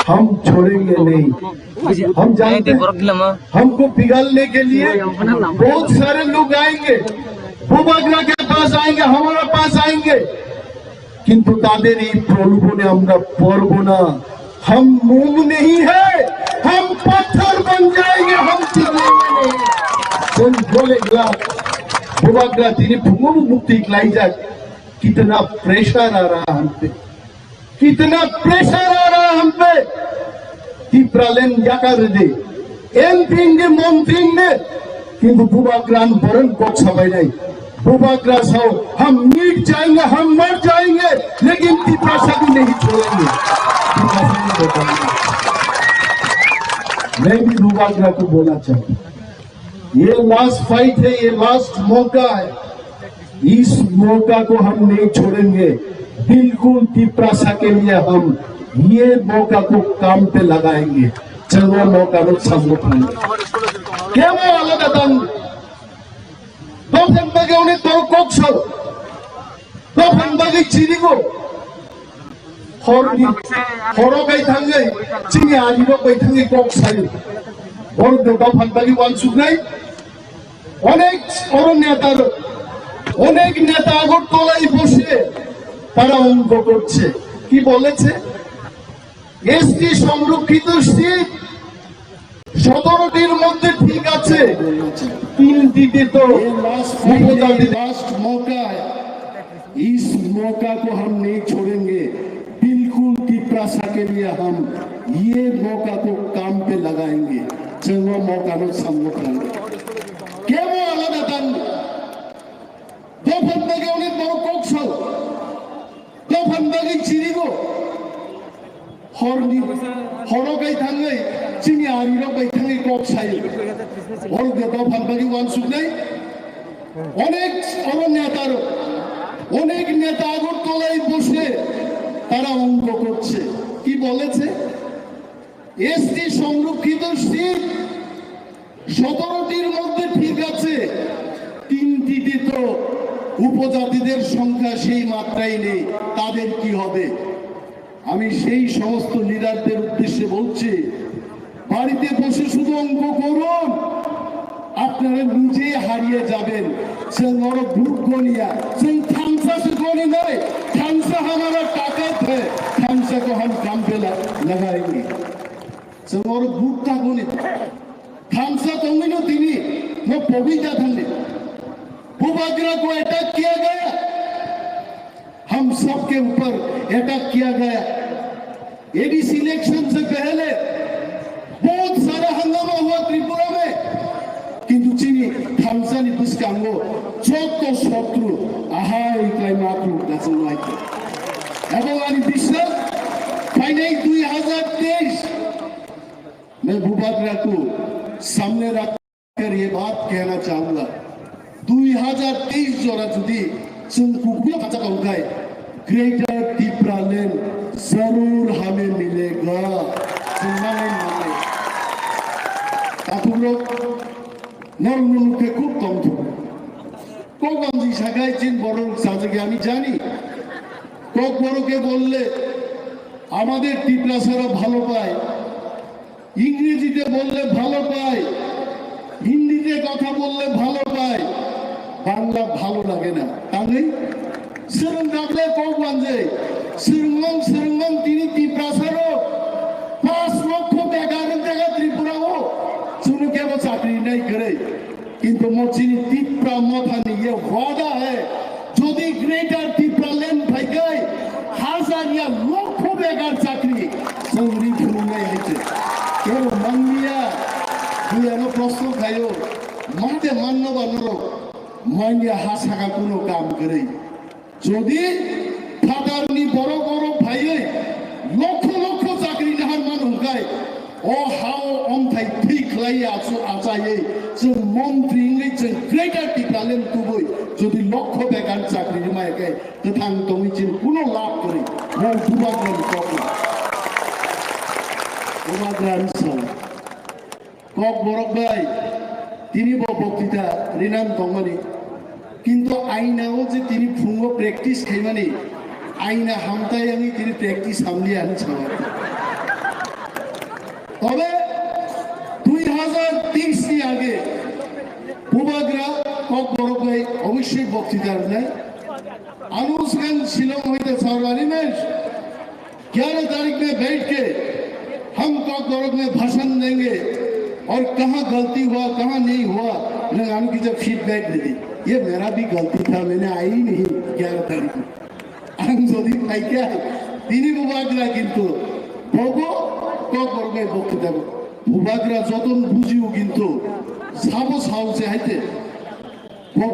हम छोड़ेंगे नहीं। हम जानते हैं हमको पिघलने के लिए बहुत सारे लोग आएंगे, भूभागरा के पास आएंगे, हमारे पास आएंगे, किंतु तादेर এই প্রলোভনে আমরা পড়ব না। हम मूंग नहीं है, हम पत्थर बन जाएंगे, हम टिकेंगे नहीं। कौन बोलेगा भूभागरा তিনি ভূমি মুক্তি लाई जाए, कितना प्रेशर आ रहा हम पे, कितना प्रेशर आ रहा हम पे। टिप्रालेन याकार दे एमपिंगे मंत्रिंगे किंतु भूभागरान बरन कोक सबाई नहीं। भूभागरा सो हम मिट जाएंगे, हम मर जाएंगे, लेकिन टिप्रासा भी नहीं छोड़ेंगे। मैं भी भूभागरा को बोलना चाहूँ, ये लास्ट फाइट है, ये लास्ट मौका है, इस मौका को हम नहीं छोड़ेंगे। बिल्कुल टिप्रासा के लिए हम ये मौका को काम पे लगाएंगे। चलो मौका लो सम्मुखन क्या वो अलग तंग तो फंबगे उन्हें तो कोक्सो तो फंबगे चीनी को हरो कई थंगे चीनी आदि को कई थंगे कोक्साई और तो फंबगे वन सुनाई অনেক নেতা আগরতলায় বসে তারা অঙ্ক করছে, কি বলেছে? এসটি সংরক্ষিত সিট 17টির মধ্যে ঠিক আছে, 3টিতে तो लास्ट मौका है, इस मौका को हम नहीं छोड़ेंगे। बिल्कुल टिप्रासा के लिए हम ये मौका को काम पे लगाएंगे। चलो मौका नो सम्मुखन क्या वो अलग तंग दो फंबगे उन्हें बड़ो कोक्सो दो फंबगे चीनी को हरो कई थंगे चीनी आरिरो कई थंगे कोक्साई और दो फंबगे वन सुनाई অনেক নেতা আগরতলায় বসে তারা অঙ্ক করছে, কি বলেছে? এসটি সংরক্ষিত সিট 17টির মধ্যে ঠিক আছে, 3টিতে তো উপজাতিদের সংখ্যা সেই মাত্রায় নেই, তাদের কি হবে? আমি সেই সমস্ত লিডারদের উদ্দেশ্যে বলছি, বাড়িতে বসে শুধু অঙ্ক করুন, আপনারা নিজেই হারিয়ে যাবেন। সে নর ভূত গনিয়া সে থামসা से गोली नहीं, थामसा हमारा ताकत है, थामसा को हम काम पे लगाएंगे। से नर भूत का गोली थामसा तो नहीं तीनी वो पवित्र थे। भूभागरा को अटैक किया गया, हम सबके ऊपर अटैक किया गया। एडीसी इलेक्शन से पहले बहुत सारा हंगामा हुआ त्रिपुरा में, কিন্তু চিনি থামসানি দুষ্কাঙ্গ যত শত্রু আহাই তাই মাত্র কাছে নয়তো এবং আমি বিশ্বাস ফাইনাল 2023 मैं भूभागरा को सामने रखकर ये बात कहना चाहूंगा, 2023 जोरा जुदी संकुकुला काचा उठाए ग्रेटर टिप्रालैंड जरूर हमें मिलेगा। आप लोग নরমুখে খুব কম থাকে কোকগঞ্জি শাখায় চিন বড় সাজকে আমি জানি। কক বড়কে বললে আমাদের টিপ্রাসারা ভালো পায়, ইংরেজিতে বললে ভালো পায়, হিন্দিতে কথা বললে ভালো পায়, বাংলা ভালো লাগে না। তাহলে সেরম ডাকলে কোকগঞ্জে সিরঙ্গম তিনি টিপ্রাসারও 5 লক্ষ বেকারের জায়গা ত্রিপুরাও सुनो क्या वो चाकरी नहीं करे, किंतु मोचिनी टिप्रा मोथानी ये वादा है, जो दी ग्रेटर टिप्रालैंड भाई गए 1000 या लाखों बेकार चाकरी संगरी धुनी नहीं है चे। क्या वो मंगिया दुनिया नो प्रश्न खायो माते मानना बनरो मंगिया हासा का कुनो काम करे, जो दी फादरनी बड़ो बड़ो भाई गए लाखों चाकरी नहर मान होंगे ओ हाउ ऑन थाई ठीक लाई आचाये जो मंत्री इंग्लिश ग्रेटर टिप्रालैंड कुबई जो दी लक्ष्य बेकार चाकरी माय के तथांग तमिचिन कुनो लाभ करे वो भूभागरा सल কক বড়ক ভাই তিনি বক্তৃতা রিনাম দমানি কিন্তু আইনাও যে তিনি ফুঙ্গ প্র্যাকটিস খাইমানি আইনা হামতাই আমি তিনি প্র্যাকটিস সামলিয়ে আনি ছাওয়া তবে 2030 नि आगे बुबाग्रा কক বড়ভাই অবশ্যই বক্তৃতার নাই अनुष्ठान शिलोंग होते सार्वजनिक में 11 तारीख में बैठ के हम কক বড়ক में भाषण देंगे और कहाँ गलती हुआ कहाँ नहीं हुआ मैं की जब फीडबैक दे दी ये मेरा भी गलती था मैंने आई नहीं 11 तारीख में आंदोलन भाई क्या তিনি বুবাগ্রা কিন্তু বগো কক বড়কে বক্তৃতা বুবাগ্রা যতন বুঝিও কিন্তু সাবো সাউসে হাইতে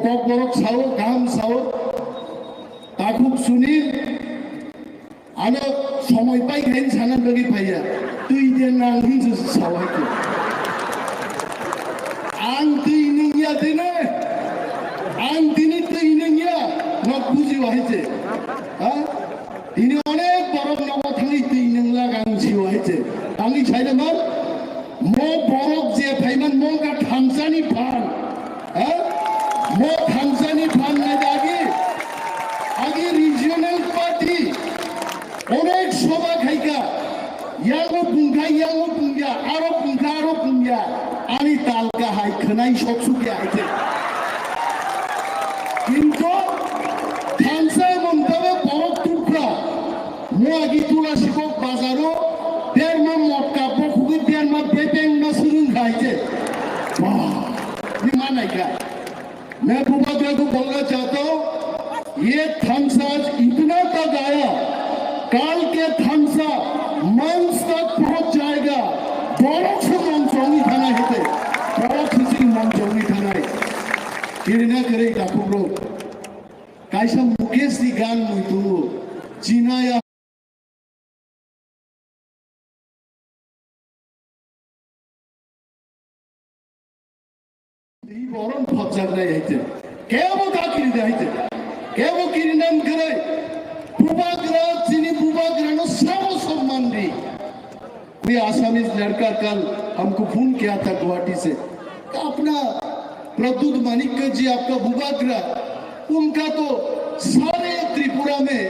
কক বড়ক সাও কাম সাও তাকুক সুনীল আলো সময় পাই খাইন সানান লগি ভাইয়া তুই দেন না হিংসে সাওয়াইকে আং তুই নিয়া দিনে আং দিনে তুই নিয়া নক বুঝিও হাইতে হ্যাঁ ini অনেক বড় নব থাঙ্গি তুই নংলা গাংছিও হাইতে আমি ছাইলে মার মো বড়ক যে ভাইমান মো কা থাংসানি ফান হ্যাঁ মো থাংসানি ফান না জাগি আগে রিজিওনাল পার্টি অনেক সভা খাইকা ইয়াগো বুঙ্গা আরো বুঙ্গা আমি তালকা হাই খনাই সবসুকে আইতে কিন্তু থাংসা মন্তবে বড়ক টুকরা মো আগি তুলা শিকক বাজারো देर में मौका बहुगी देर में बेबेंग में सुरुंग खाइए वाह ये माना क्या मैं बुबाग्रा को बोलना चाहता हूँ ये थम्सा इतना तक आया काल के थम्सा मंच तक पहुंच जाएगा बड़ों से मंचोंगी थाना है बड़ों से मंचोंगी थाना है किरना करेगा पुरो कैसा मुकेश दी गान मुझे चीना या বরণ ফজার নাই হইতে কেবো কাকিরি দেইতে কেবো কিরিনাম করে বুবাগ্রা চিনি बुबाग्रा नो सब सम्मान दी कोई आसामीज लड़का कल हमको फोन किया था गुवाहाटी से अपना प्रद्युत मानिक जी आपका बुबाग्रा उनका तो सारे त्रिपुरा में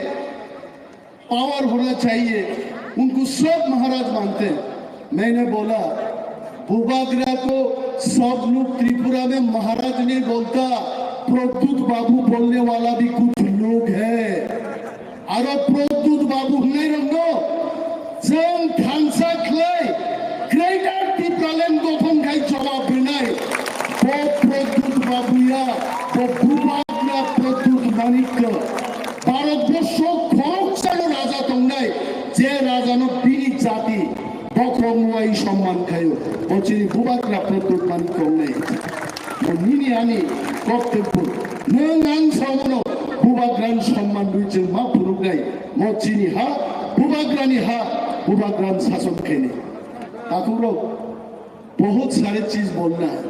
पावर होना चाहिए उनको सब महाराज मानते हैं मैंने बोला बुबाग्रा को सब लोग त्रिपुरा में महाराज नहीं बोलता प्रद्युत बाबू बोलने वाला भी कुछ लोग है और प्रद्युत बाबू नहीं रंगो जंग थांसा क्ले ग्रेटर टिप्रालेन गोफन खाई जवाब बिनाई वो प्रद्युत बाबू या वो बुबाग्रा प्रद्युत मानिक भारतवर्ष खरगसानो राजा तंगाई जे राजानो बिनी जाति बक्रमुआई सम्मान खायो बचिनी बुबाग्रा प्रद्युत मानिक नहीं वो निनी आनी कक्तव्य नों आं सामनो बुबाग्रान सम्मान रुचि मा पुरुगाई मचिनी हा बुबाग्रानी हा बुबाग्रान शासन खेने ताकुरो बहुत सारे चीज बोलना है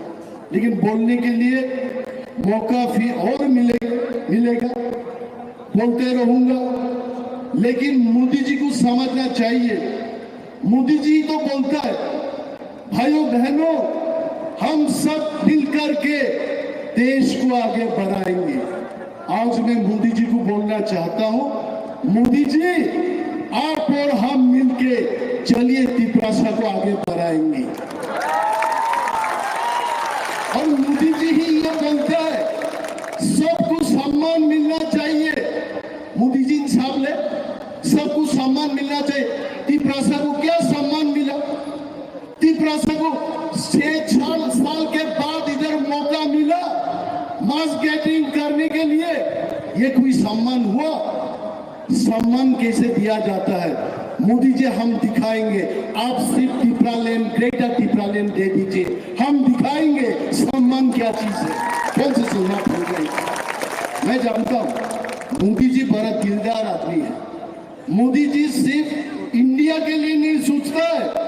लेकिन बोलने के लिए मौका फिर और मिलेगा बोलते रहूंगा लेकिन मोदी जी को समझना चाहिए मोदी जी तो बोलता है भाइयों बहनों हम सब मिलकर के देश को आगे बढ़ाएंगे आज मैं मोदी जी को बोलना चाहता हूं मोदी जी आप और हम मिलके चलिए त्रिपुरा को आगे बढ़ाएंगे और मोदी जी ही ये बोलता है सबको सम्मान मिलना चाहिए मोदी जी साहब ले सबको सम्मान मिलना चाहिए त्रिपुरा को क्या सम्मान मिला त्रिपुरा को 6 साल के बाद इधर मौका मिला मास गेटिंग करने के लिए ये कोई सम्मान हुआ सम्मान कैसे दिया जाता है मोदी जी हम दिखाएंगे आप सिर्फ टिप्रालैंड ग्रेटर टिप्रालैंड दे दीजिए हम दिखाएंगे सम्मान क्या चीज है कौन सी सुनना भूल गई मैं जानता हूं मोदी जी बड़ा दिलदार आदमी है मोदी जी सिर्फ इंडिया के लिए नहीं सोचता है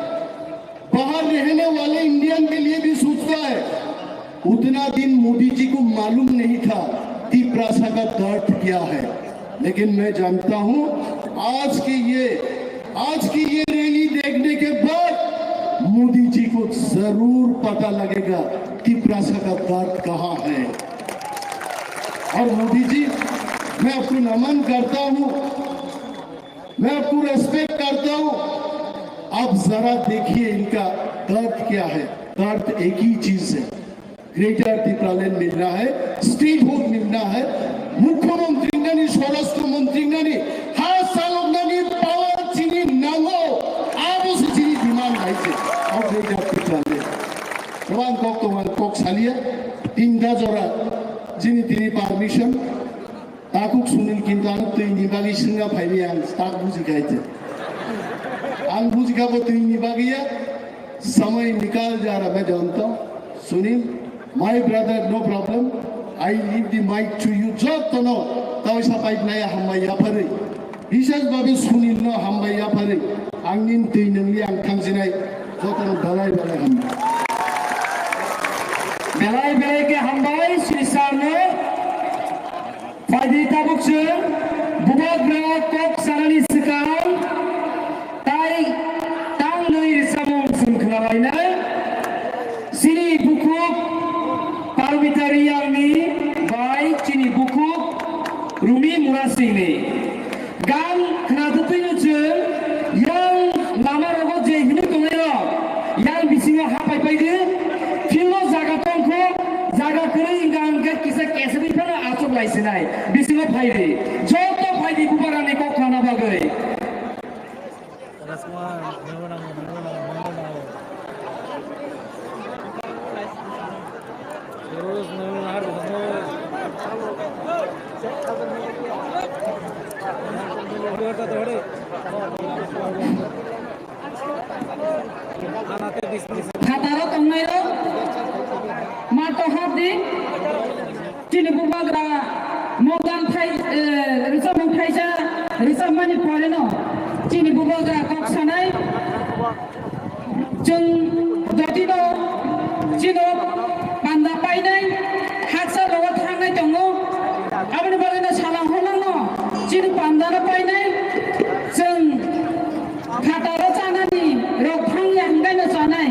बाहर रहने वाले इंडियन के लिए भी सोचता है उतना दिन मोदी जी को मालूम नहीं था त्रिपुरा का दर्द क्या है लेकिन मैं जानता हूं आज की ये रैली देखने के बाद मोदी जी को जरूर पता लगेगा त्रिपुरा का दर्द कहां है और मोदी जी मैं आपको नमन करता हूं मैं आपको रेस्पेक्ट करता हूं। अब जरा देखिए इनका दर्द क्या है। दर्द एक ही चीज है, ग्रेटर टिप्रालैंड मिलना है, स्टेटहुड मिलना है, मुख्यमंत्री नानी स्वराष्ट्र मंत्री नानी हाथ सालों नानी पावर चीनी नांगो आप उस चीनी डिमांड आई से और ग्रेटर टिप्रालैंड प्रमाण कोक सालिया तीन जोरा जिनी तिनी परमिशन ताकुक सुनील किंतान तो इन्हीं बागी सिंगा फाइली आंग ताक बुझी खाइते आंग बुझी का वो तीन बागी है समय निकाल जा रहा। मैं जानता हूँ Sunil my brother no problem I leave the mic to you जब तो नो तब ऐसा पाइप नया हम भाई यापरे विशेष बाबी सुनील नो हम भाई यापरे आंगिन तीन नंगी आंग थंगसिनाई जो तो नो दलाई बने हम दलाई बने के हम भाई श्रीसार ने फायदा बुक्स बुबाग ब्राउन कोक सारनी सिकाल ताई तांग नई रिसामों सुनखलावाई ना सिनी बुकुक पार्वितारी यामी बाई चिनी बुकुक रूमी मुरासिंगनी गान खनादुतुई नुचुन yang lama rogo je hinu tongero yang bisingo hapai paide filo jaga tongko jaga kore ingang ke kisa kesbi phana achok laisinai bisingo phaide joto phaide bubarani ko khana bagai Khataro tongairo mato hadi chini bubagra mogan phai risa mon phaisa risa mani poreno chini bubagra koksanai jung dotino chino panda painai haksa rogo thangai tongo abani bagina salang holano chini panda na painai jung khataro chanani rok phang yang gaina chanai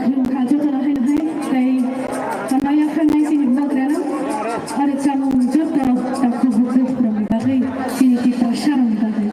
Kung kajo to na hai tay samaya khanai sin bagra na are chamon joto takku bukku from bagay siniti tasharam bagay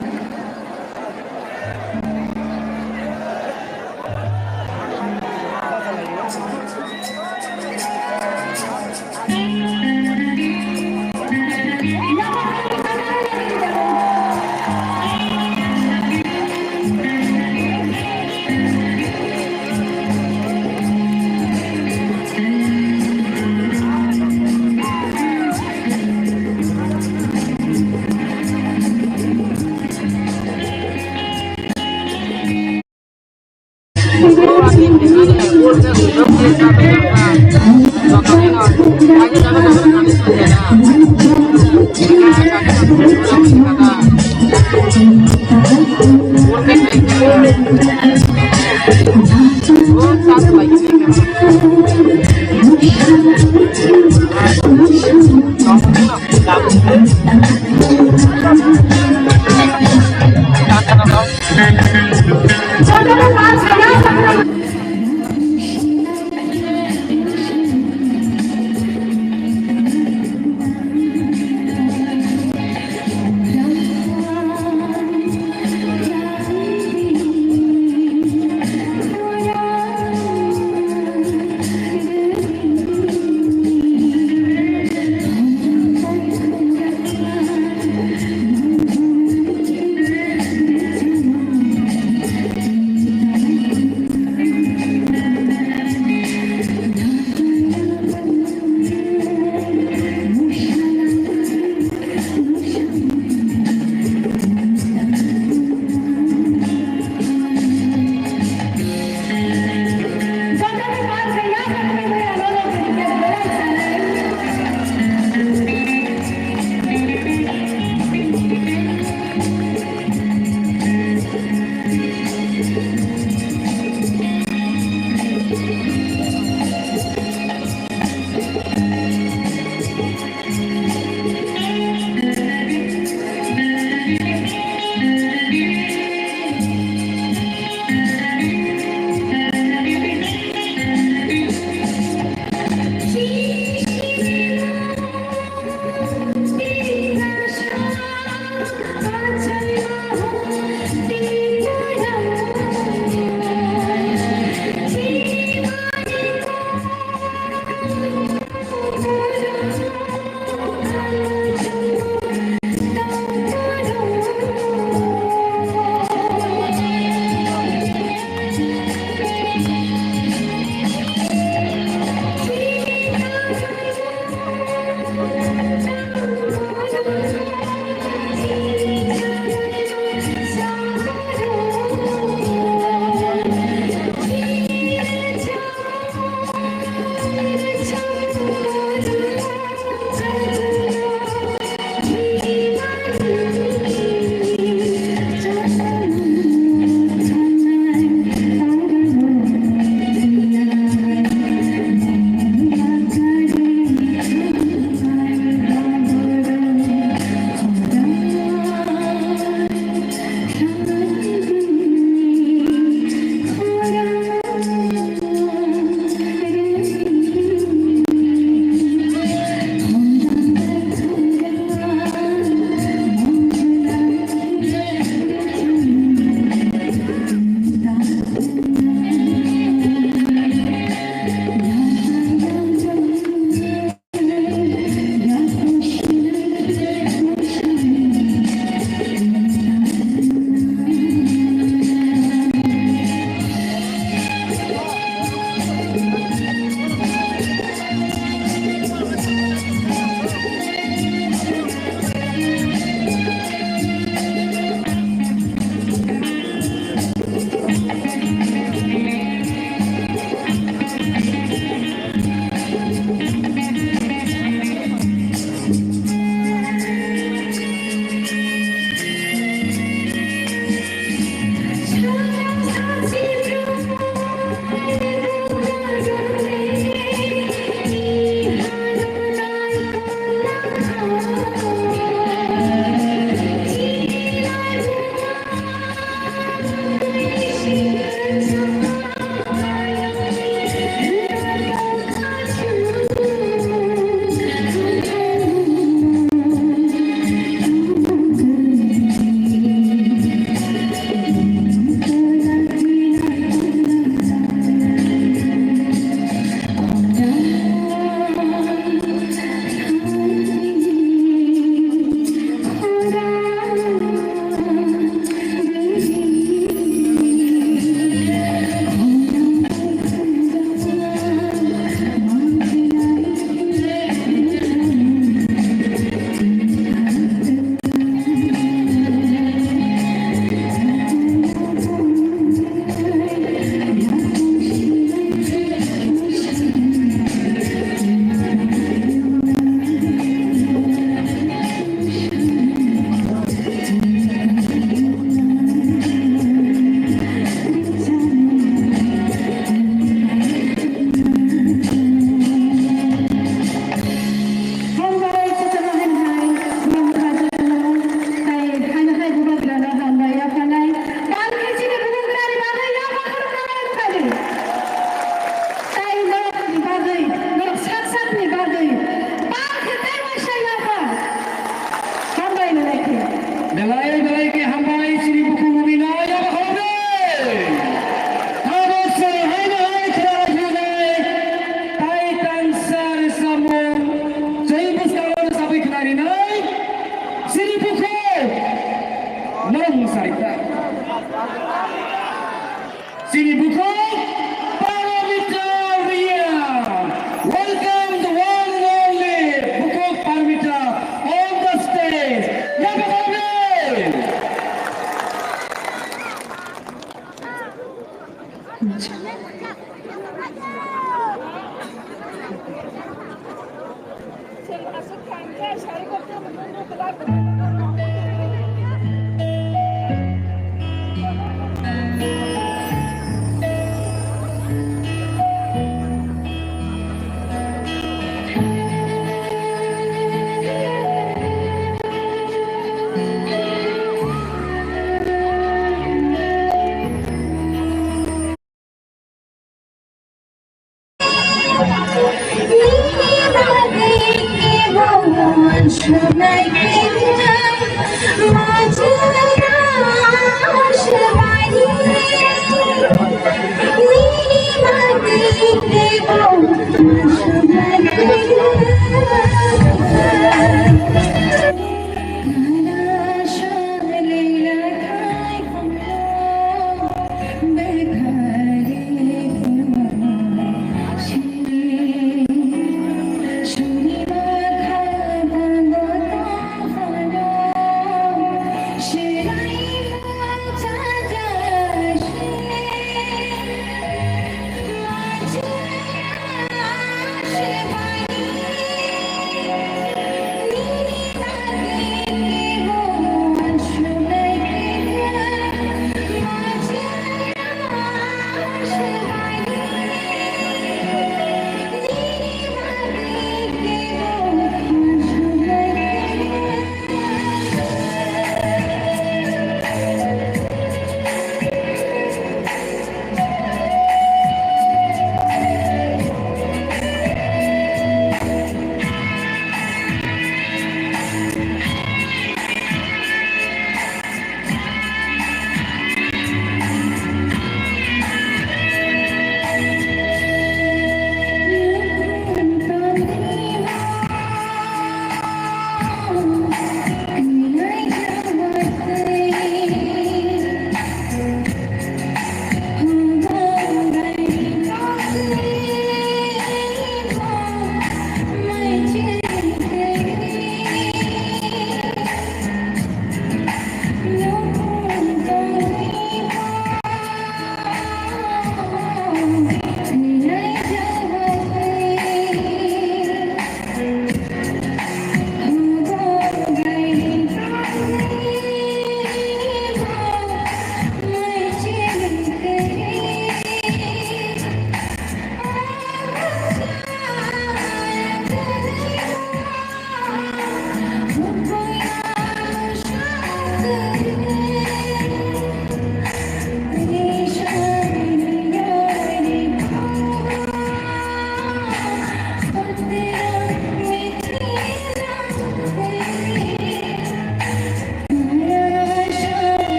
Welcome the one and only Bukuk Parmita on the stage. Yabakamri!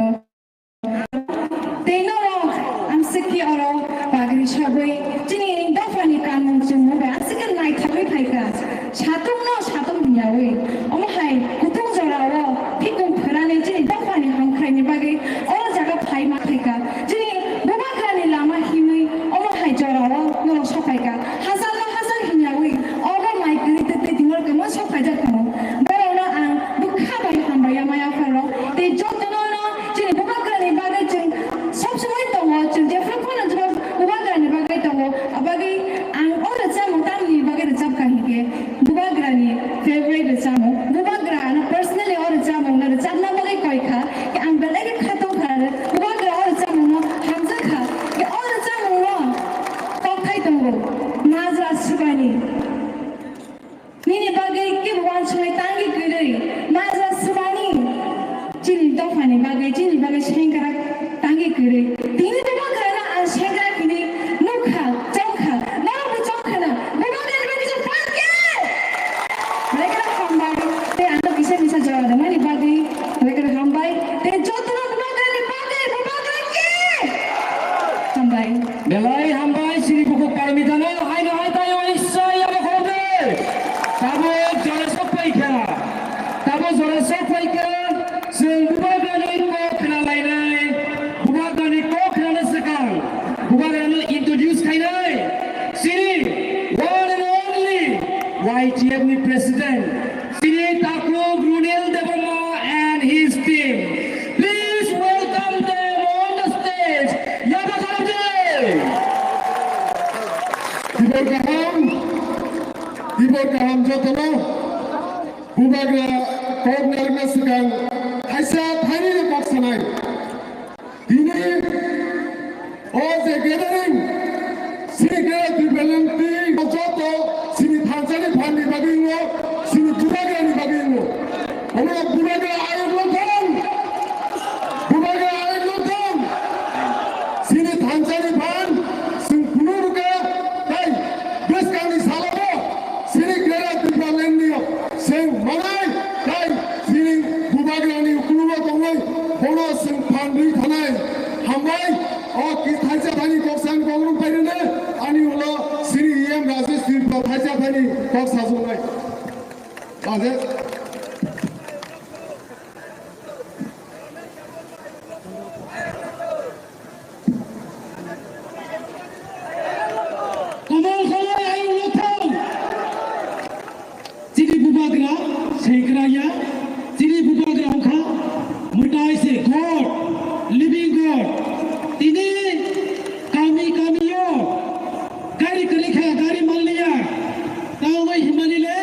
no Teno am siki oro bagri shabai jini dafani kanun jumu ba asikan nai thabai phaika chatung no chatung biyawe omo hai kutung jorawo phikung phirane jini dafani hamkhrai ni bagi ora jaga phai ma phaika jini buba khani lama himai omo hai jorawo no shopaika hazar hinyawe oga mai kri te dinor ke mo shopai ja kono barona ang bukha bai hambaya maya pharo te jotno no jini buba khani bagi jing सब समय तो वो चुनते फिर कौन जब बुबा ग्रानी बागे तो वो अबागे आंग और अच्छा मुताम नी बागे जब कहीं के बुबा ग्रानी फेवरेट अच्छा मु बुबा ग्रान पर्सनली और अच्छा मु ना अच्छा ना बागे कोई खा कि आंग बेले के खातो खा बुबा ग्रा और अच्छा मु ना हमसे खा कि और अच्छा मु ना तो खाई तो वो नाजरा सुबानी नीने बागे के बुआन छुई तांगी करे नाजरा सुबानी चिनी तो फानी बागे चिनी बागे शेंगरा tangi kiri tini buba karena anshega kini nukha chongkha na bu chongkha na buba ne bagi jo panke lekra hambai te ando kise bisa jawa da mani bagi lekra hambai te jotna buba ne bagi buba ke hambai belai hambai sini buku parmitana hai na hai tayo isai aba khode tabo jore sopai kha tabo jore sopai kha sing buba ne ko khna lai nai Bukan introduce kainai, sini one and only YTF ni president, sini Takluk Runil Devarma and his team. Please welcome them on the stage. Yaba Khamje. Tibor kaham jotno, bubagra korner na sekarang, haisa thani le baksanai. Ini All the gathering, sini kaya tripelenti, joto, sini thansani phani bagingo, sini bubaga ni bagingo. Omo bubaga ayok lotham, sini thansani phan, sini punuruka, tay, beskani salabo, sini kaya tripelenti, sing manai, tay, sini bubaga ni punuwa tongai, bono sing phanri thanai, hambai. और किस थाइसा थानी कोक्सान कोगरुम पाइने अनि उला Shri M Rajesh Shri थाइसा थानी Coke साजुनाय Rajesh कमल खलाय आई Latham चिरी बुबाग्रा सेकराया चिरी बुबाग्रा खा मुटाई से God living God ini kami yo gari kerikha gari malia tahu ngai himalile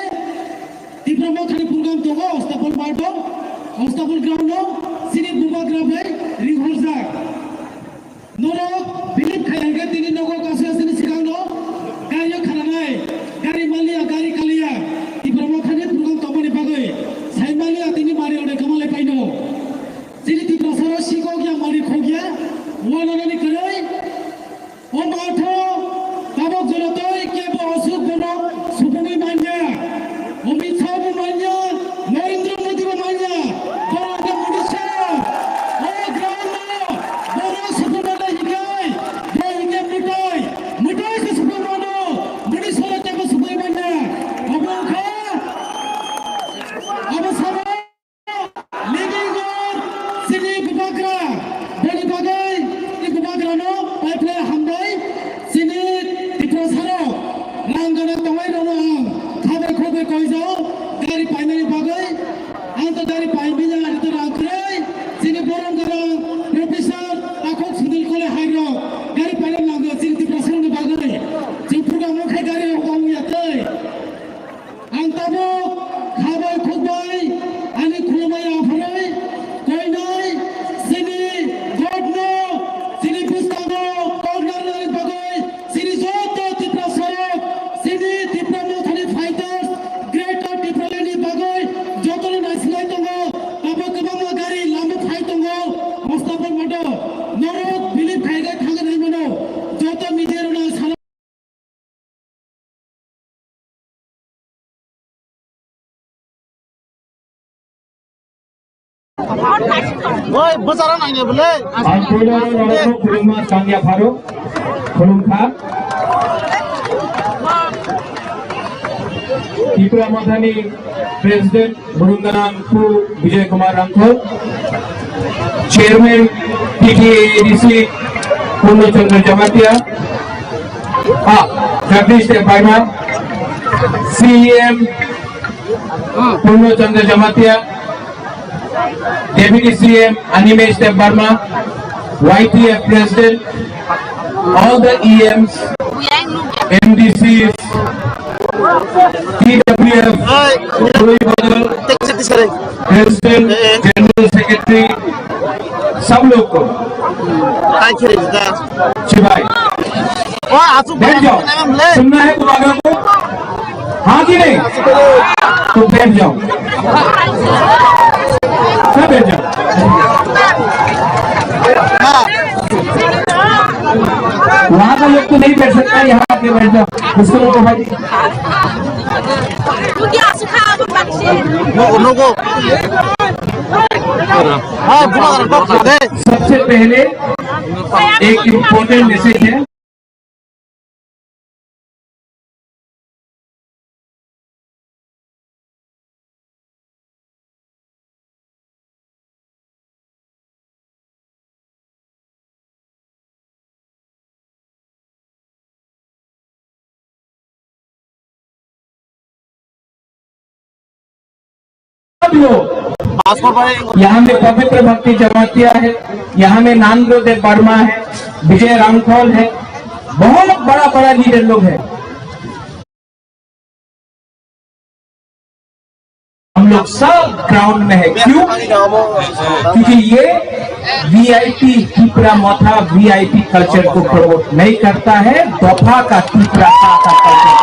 di promotion program to hostapol marto hostapol ground no sini buba ground hai rihorza noro bilip khayanga tini nogo kase sini sikang no gari khanai gari malia gari kalia di promotion program to mani pagai sai malia tini mari ode kamale paino sini di prosaro siko gya mari khogya Wanani kerai, omatho, kabok jolotoi kebo asuk bono, supumi manja, omitha bu manja, Narendra Modi bu manja, bono Odisha, grama, bono supumana hikai, bono mutai se supumano, Odisha teko supumi manja, abongkha, abasara, living God, sini bubagra, boli bagai. Bubagrano, pipeline hambai, sini tikrosaro, rangana tawai rono ang, khabar khobe koi jao, gari painani bagai, anta gari pain bija arito rangkrai, sini borom garang, professor, akok sudil kole hairo, gari painan langgo, sini tikrosaro ni bagai, jipurga mokhe gari okamu yatai, anta bo khabar khobai, ani khulmai afarai. Kuruma Tangya Faru, Kurumka, Tripura Madhani President Burundanangku Vijay Kumar Rangkol, Chairman TTADC Purno Chandra Jamatia, Jagdish Verma, CEM Purno Chandra Jamatia, Deputy CM Animesh Verma, YTF President, all the EMs, MDCs, TWF, President, General Secretary, सब लोग को शिवाय बैठ जाओ, सुनना है बुलागा को, हाँ कि नहीं, तो बैठ जाओ, सब बैठ जाओ। वहाँ का लोग तो नहीं बैठ सकता, यहाँ आके बैठ जाओ, उसको लोगों भाई सबसे पहले एक इम्पोर्टेंट मैसेज है, यहाँ में पवित्र भक्ति जमातिया है, यहाँ में नानदेव वर्मा है, विजय रामखोल है, बहुत बड़ा बड़ा लीडर लोग हैं। हम लोग सब ग्राउंड में है, क्यों? क्योंकि ये वीआईपी त्रिपुरा मोथा वीआईपी कल्चर को प्रमोट नहीं करता है, दोफा का त्रिपुरा का कल्चर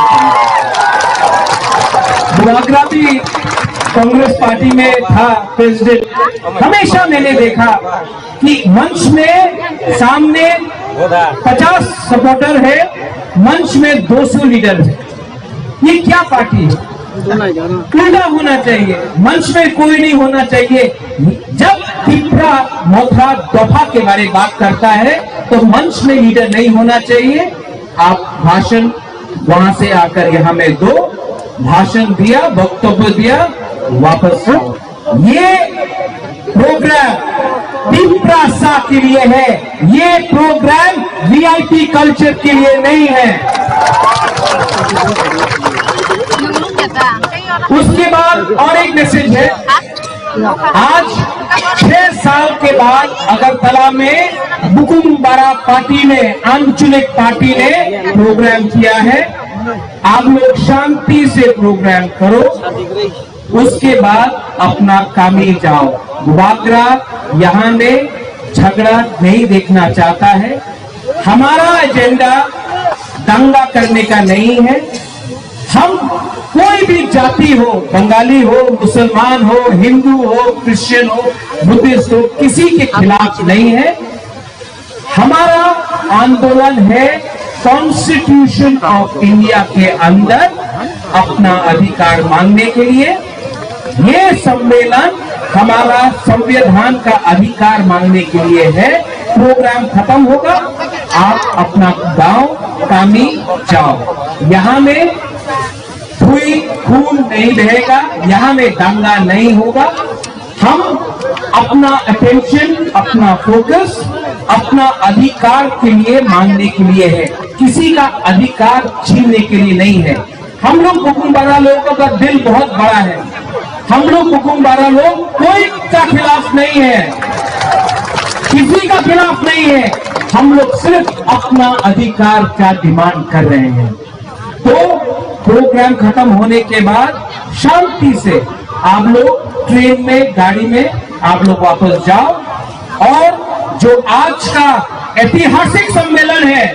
बुरागरा भी कांग्रेस पार्टी में था प्रेसिडेंट, हमेशा मैंने देखा कि मंच में सामने 50 सपोर्टर है, मंच में 200 लीडर है। ये क्या पार्टी है? उल्टा होना चाहिए, मंच में कोई नहीं होना चाहिए। जब त्रिपुरा मोथा दोफा के बारे में बात करता है तो मंच में लीडर नहीं होना चाहिए। आप भाषण वहां से आकर यहाँ में दो, भाषण दिया, वक्तव्य दिया, वापस आओ। ये प्रोग्राम त्रिपुरा सा के लिए है, ये प्रोग्राम वीआईपी कल्चर के लिए नहीं है। उसके बाद और एक मैसेज है, आज 6 साल के बाद अगरतला में बुकुमबारा पार्टी ने, आंचलिक पार्टी ने प्रोग्राम किया है। आप लोग शांति से प्रोग्राम करो, उसके बाद अपना कामी जाओ। वागरा यहाँ में झगड़ा नहीं देखना चाहता है। हमारा एजेंडा दंगा करने का नहीं है। हम कोई भी जाति हो, बंगाली हो, मुसलमान हो, हिंदू हो, क्रिश्चियन हो, बुद्धिस्ट हो, किसी के खिलाफ नहीं है। हमारा आंदोलन है कॉन्स्टिट्यूशन ऑफ इंडिया के अंदर अपना अधिकार मांगने के लिए। ये सम्मेलन हमारा संविधान का अधिकार मांगने के लिए है। प्रोग्राम खत्म होगा, आप अपना गांव कामी जाओ। यहाँ में कोई खून नहीं बहेगा, यहाँ में दंगा नहीं होगा। हम अपना अटेंशन, अपना फोकस अपना अधिकार के लिए मांगने के लिए है, किसी का अधिकार छीनने के लिए नहीं है। हम लोग बुकुमबारा लोगों का दिल बहुत बड़ा है। हम लोग बुकुमबारा लोग कोई का खिलाफ नहीं है, किसी का खिलाफ नहीं है। हम लोग सिर्फ अपना अधिकार का डिमांड कर रहे हैं। तो प्रोग्राम खत्म होने के बाद शांति से आप लोग ट्रेन में, गाड़ी में आप लोग वापस जाओ। और जो आज का ऐतिहासिक सम्मेलन है,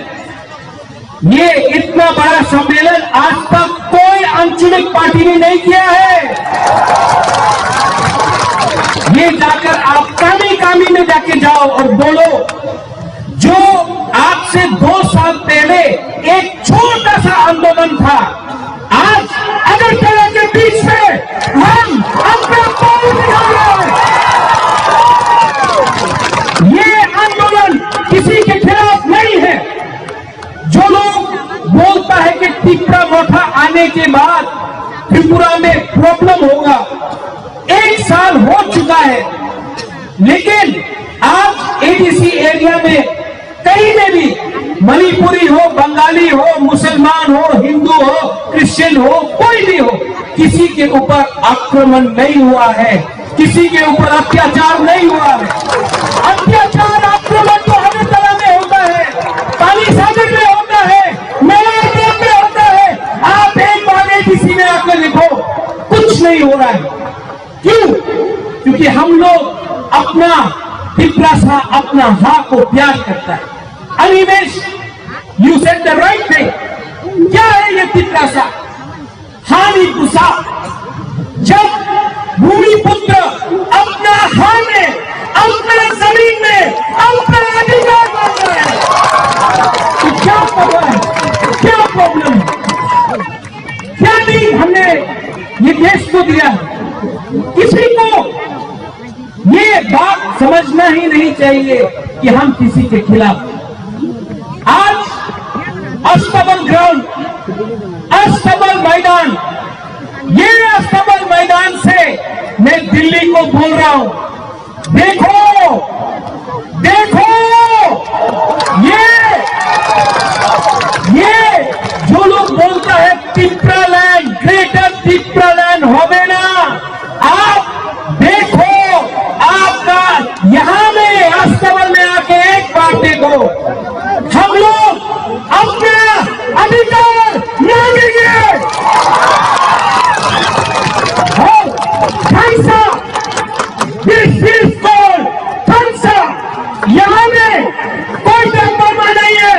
ये इतना बड़ा सम्मेलन आज तक कोई आंचलिक पार्टी ने नहीं किया है। ये जाकर आप कामी में जाके जाओ और बोलो, जो आज से 2 साल पहले एक छोटा सा आंदोलन था, आज अगरतला के बीच में हम अपना पौध दिखा रहे हैं। आने के बाद त्रिपुरा में प्रॉब्लम होगा। 1 साल हो चुका है, लेकिन आज एडीसी एरिया में कहीं में भी मणिपुरी हो, बंगाली हो, मुसलमान हो, हिंदू हो, क्रिश्चियन हो, कोई भी हो, किसी के ऊपर आक्रमण नहीं हुआ है, किसी के ऊपर अत्याचार नहीं हुआ है। अत्याचार आक्रमण तो अगरतला में होता है, पानी सागर में होता है, मेलाडीम में होता है। आप एक बार एडीसी में आकर देखो, कुछ नहीं हो रहा है। क्यों? क्योंकि हम लोग अपना तिपरासा, अपना हाँ को प्यार करता है। Animesh, you said the right thing. क्या है ये तिपरासा? हानि गुस्सा। जब भूमिपुत्र अपना हाँ में, अपने जमीन में अपना अधिकार मांगता है, तो क्या प्रॉब्लम है? क्या प्रॉब्लम है? क्या नहीं हमने ये देश को दिया है? किसी को ये बात समझना ही नहीं चाहिए कि हम किसी के खिलाफ। आज अस्तबल ग्राउंड, अस्तबल मैदान, ये अस्तबल मैदान से मैं दिल्ली को बोल रहा हूं, देखो देखो, ये जो लोग बोलता है तिप्रालैंड, ग्रेटर तिप्रालैंड होवे ना, आप देखो, आपका यहां में अस्तबल में आके एक बात देखो, हम लोग अपना अधिकार मांगेंगे। Khansa, this is called Khansa. यहां में कोई ड्रामा नहीं है,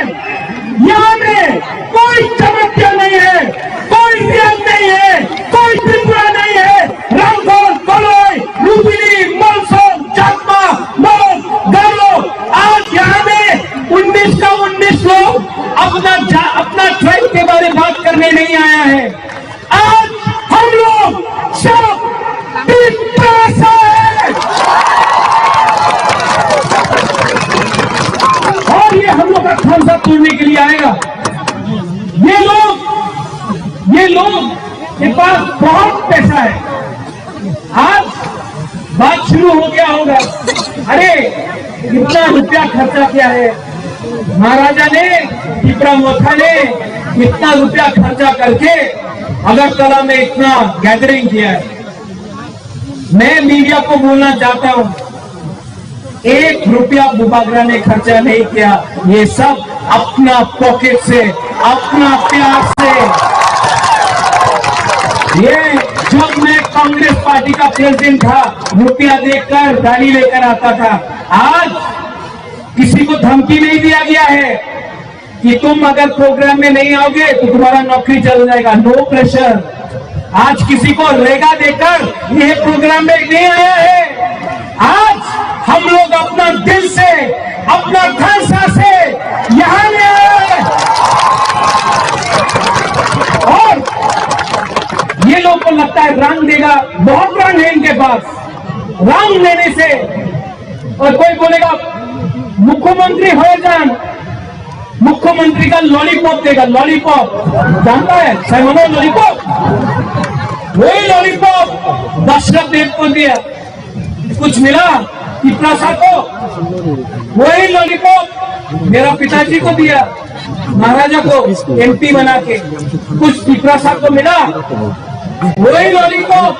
यहां में कोई चमत्कार नहीं है, कोई रियाज नहीं है, कोई त्रिपुरा नहीं है। रामगढ़, कलोई, लुबनी, मनसोन, चाकमा, मौत, गारो, आज यहां में 19 का 19 लोग अपना ट्राइब के बारे में बात करने नहीं आया है। आज हम लोग सब तिपरासा है, और ये हम लोग का खालसा तोड़ने के लिए आएगा। ये लोग के पास बहुत पैसा है। आज बात शुरू हो गया होगा, अरे कितना रुपया खर्चा किया है महाराजा ने, त्रिपुरा मोथा ने कितना रुपया खर्चा करके अगरतला में इतना गैदरिंग किया है। मैं मीडिया को बोलना चाहता हूं, 1 रुपया बुबागरा ने खर्चा नहीं किया, ये सब अपना पॉकेट से, अपना प्यार से। ये जब मैं कांग्रेस पार्टी का प्रेसिडेंट था, रुपया देकर गाड़ी लेकर आता था। आज किसी को धमकी नहीं दिया गया है कि तुम अगर प्रोग्राम में नहीं आओगे तो तुम्हारा नौकरी चल जाएगा, नो प्रेशर। आज किसी को रेगा देकर यह प्रोग्राम में नहीं आया है। आज हम लोग अपना दिल से, अपना खालसा से यहां में आया है, और ये लोग को लगता है रंग देगा, बहुत रंग है इनके पास। रंग लेने से, और कोई बोलेगा मुख्यमंत्री हो जान, मुख्यमंत्री का लॉलीपॉप देगा, लॉलीपॉप जानता है सैमनो लॉलीपॉप, वही लॉलीपॉप दशरथ देव को दिया, कुछ मिला तिपरासा को, वही लॉलीपॉप मेरा पिताजी को दिया, महाराजा को एमपी बना के, कुछ तिपरासा को मिला, वही लॉलीपॉप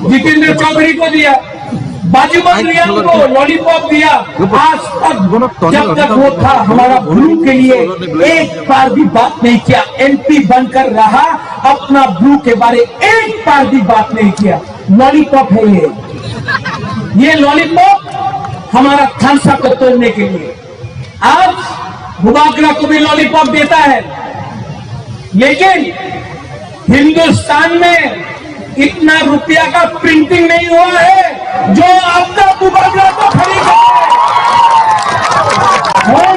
जितेंद्र चौधरी को दिया, बाजूबंद रियान को लॉलीपॉप दिया। आज तक जब तक वो था हमारा ब्लू के लिए एक बार भी बात नहीं किया, एमपी बनकर रहा, अपना ब्लू के बारे एक बार भी बात नहीं किया। लॉलीपॉप है ये लॉलीपॉप हमारा खालसा को तोड़ने के लिए। आज बुबागरा को भी लॉलीपॉप देता है, लेकिन हिंदुस्तान में इतना रुपया का प्रिंटिंग नहीं हुआ है जो आपका बुबागरा को खरीदा है। और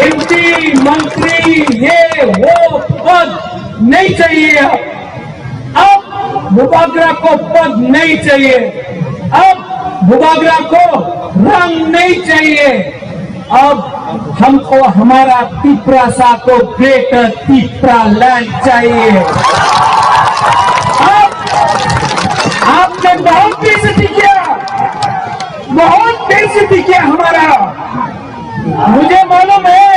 एमपी, मंत्री, ये वो पद नहीं चाहिए। अब बुबागरा को पद नहीं चाहिए, अब बुबागरा को रंग नहीं चाहिए, अब हमको हमारा तिपरासा को ग्रेटर तिपरा लैंड चाहिए। आपने बहुत बेइज्जती किया, बहुत बेइज्जती किया हमारा। मुझे मालूम है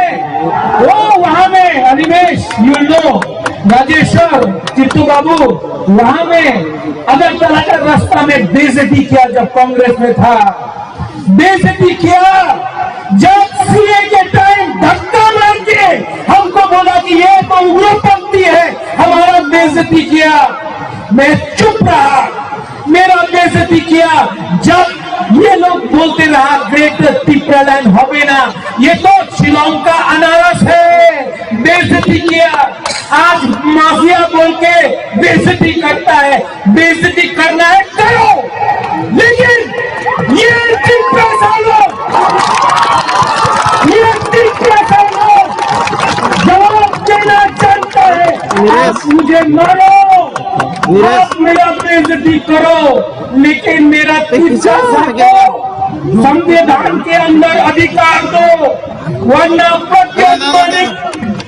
वो वहां में अनिमेश, यू नो, राजेश्वर, चित्तू बाबू वहां में अगरतला का रास्ता में बेइज्जती किया जब कांग्रेस में था, बेइज्जती किया जब सीए के टाइम धक्का मार के हमको बोला कि ये तो उग्रपंथी है, हमारा बेइज्जती किया। मैं चुप रहा, मेरा बेइज्जती किया जब ये लोग बोलते रहा ग्रेटर तिपरा लैंड होवे ना, ये तो शिलोंग का अनारस है, बेइज्जती किया। आज माफिया बोल के बेइज्जती करता है, बेइज्जती करना है करो, लेकिन ये तिपरा लोग, ये तिपरा लोग जवाब देना चाहता है। आप मुझे मारो, आप मेरा बेइज्जती करो, लेकिन मेरा तिपरा को संविधान के अंदर अधिकार दो, वरना प्रत्येक मालिक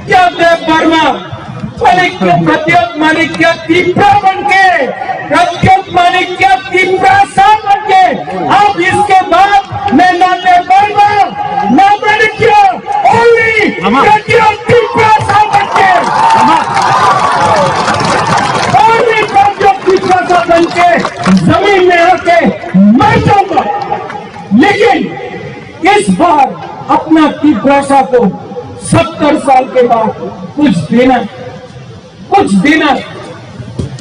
क्या वर्मा प्रत्येक मालिक क्या तिपरा बन के, प्रत्येक मालिक क्या तिपरा सा बन के। अब इसके बाद मैं नाते वर्मा ना मैंने किया ओनली प्रत्येक तिपरा सा बन के, ओनली प्रत्येक तिपरा सा बन के जमीन में आके मर जाऊंगा। लेकिन इस बार अपना तिपरासा को 70 साल के बाद कुछ देना, कुछ देना।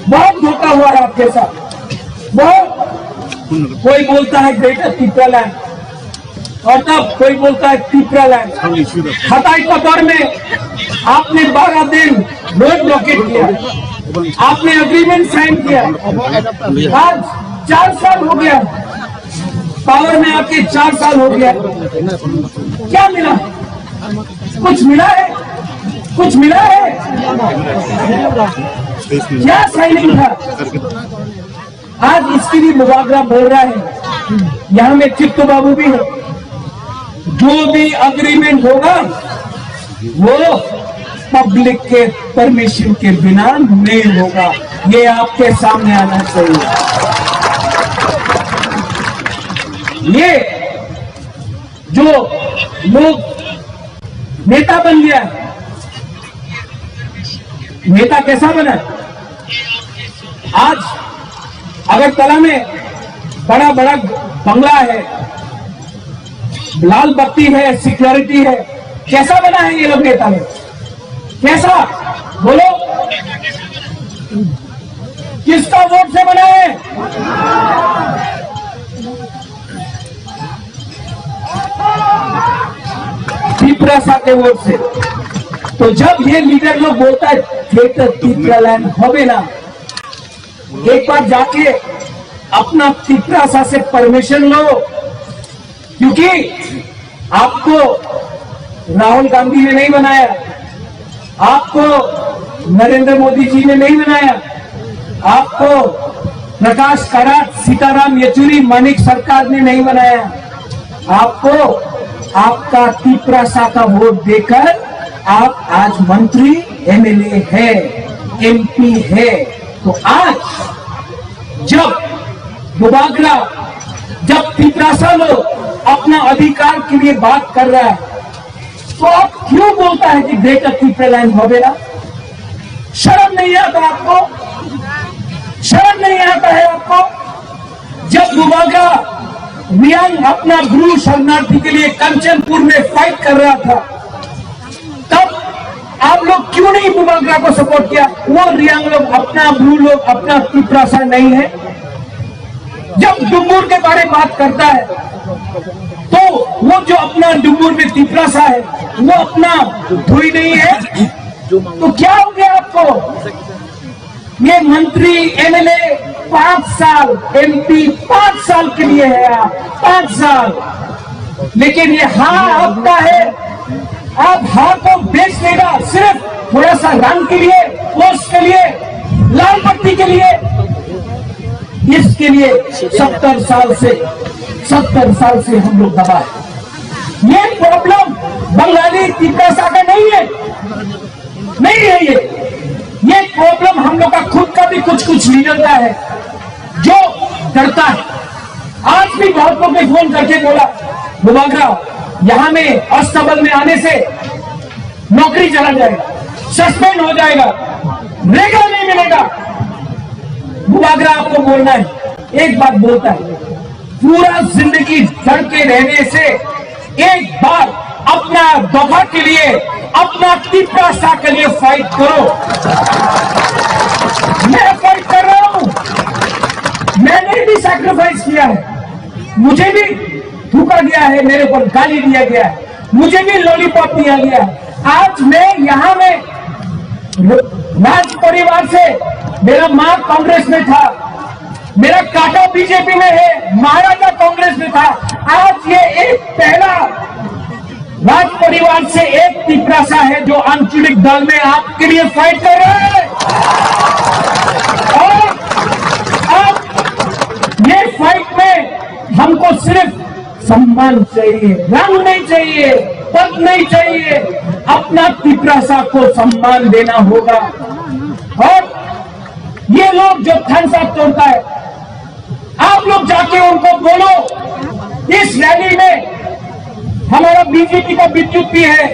बहुत धोखा हुआ है आपके साथ, बहुत। कोई बोलता है ग्रेटर तिपरा लैंड और तब कोई बोलता है तिपरा लैंड। हटाई का दौर में आपने 12 दिन रोड ब्लॉकेट किया, आपने एग्रीमेंट साइन किया, आज 4 साल हो गया, पावर में आपके 4 साल हो गया, क्या मिला? कुछ मिला है? कुछ मिला है? क्या साइनिंग था? आज इसकी भी मुबावजा बोल रहा है, यहां में चित्तू बाबू भी है। जो भी अग्रीमेंट होगा वो पब्लिक के परमिशन के बिना नहीं होगा, ये आपके सामने आना चाहिए। ये जो लोग नेता बन गया, नेता कैसा बना? आज अगरतला में बड़ा बड़ा बंगला है, लाल बत्ती है, सिक्योरिटी है, कैसा बना है ये लोग नेता में? कैसा बोलो, किसका वोट से बना है? तिपरासा के वोट से। तो जब ये लीडर लोग बोलता है ग्रेटर तिपरा लैंड होवे ना, एक बार जाके अपना तिपरासा से परमिशन लो, क्योंकि आपको राहुल गांधी ने नहीं बनाया, आपको नरेंद्र मोदी जी ने नहीं बनाया, आपको प्रकाश करात, सीताराम येचुरी, मानिक सरकार ने नहीं बनाया। आपको आपका तिपरासा का वोट देकर आप आज मंत्री, एमएलए है, एमपी है। तो आज जब बुबागरा, जब तिपरासा लोग अपना अधिकार के लिए बात कर रहा है, तो आप क्यों बोलता है कि ग्रेटर तिपरा लैंड होवेला? शर्म नहीं आता आपको? शर्म नहीं आता है आपको? जब बुबागरा रियांग अपना गुरु शरणार्थी के लिए कंचनपुर में फाइट कर रहा था, तब आप लोग क्यों नहीं बुबागरा को सपोर्ट किया? वो रियांग लोग अपना गुरु लोग अपना तिपरासा नहीं है। जब डुम्बुर के बारे में बात करता है तो वो जो अपना डुम्बुर में तिपरासा है वो अपना धुई नहीं है। तो क्या हो गया आपको? ये मंत्री, एमएलए 5 साल, एमपी 5 साल के लिए है आप, 5 साल। लेकिन ये हाँ आपका है, आप हाँ को बेच देगा सिर्फ थोड़ा सा रंग के लिए, पोस्ट के लिए, लाल पट्टी के लिए। इसके लिए 70 साल से हम लोग दबा है। ये प्रॉब्लम बंगाली तिब्रासा का नहीं है ये प्रॉब्लम हम लोग का खुद का भी कुछ लीडर का है जो करता है। आज भी बहुत लोग ने फोन करके बोला बुबागरा यहां में अस्तबल में आने से नौकरी चला जाएगा, सस्पेंड हो जाएगा, रेगा नहीं मिलेगा। बुबागरा आपको बोलना है, एक बात बोलता है, पूरा जिंदगी डर के रहने से एक बार अपना दफा के लिए, अपना तिब्रासा के लिए फाइट करो। मैं फाइट कर रहा हूं, मैंने भी सैक्रिफाइस किया है, मुझे भी थूका गया है, मेरे ऊपर गाली दिया गया है, मुझे भी लॉलीपॉप दिया गया है। आज मैं यहां में राज परिवार से, मेरा मां कांग्रेस में था, मेरा काका बीजेपी में है, महाराजा कांग्रेस में था। आज ये एक पहला राज परिवार से एक तिब्रासा है जो आंचलिक दल में आपके लिए फाइट कर रहा है। और अब ये फाइट में हमको सिर्फ सम्मान चाहिए, रंग नहीं चाहिए, पद नहीं चाहिए, अपना तिब्रासा को सम्मान देना होगा। और ये लोग जो थम्स अप तोड़ता है, आप लोग जाके उनको बोलो इस रैली में हमारा बीजेपी का विद्युत भी है,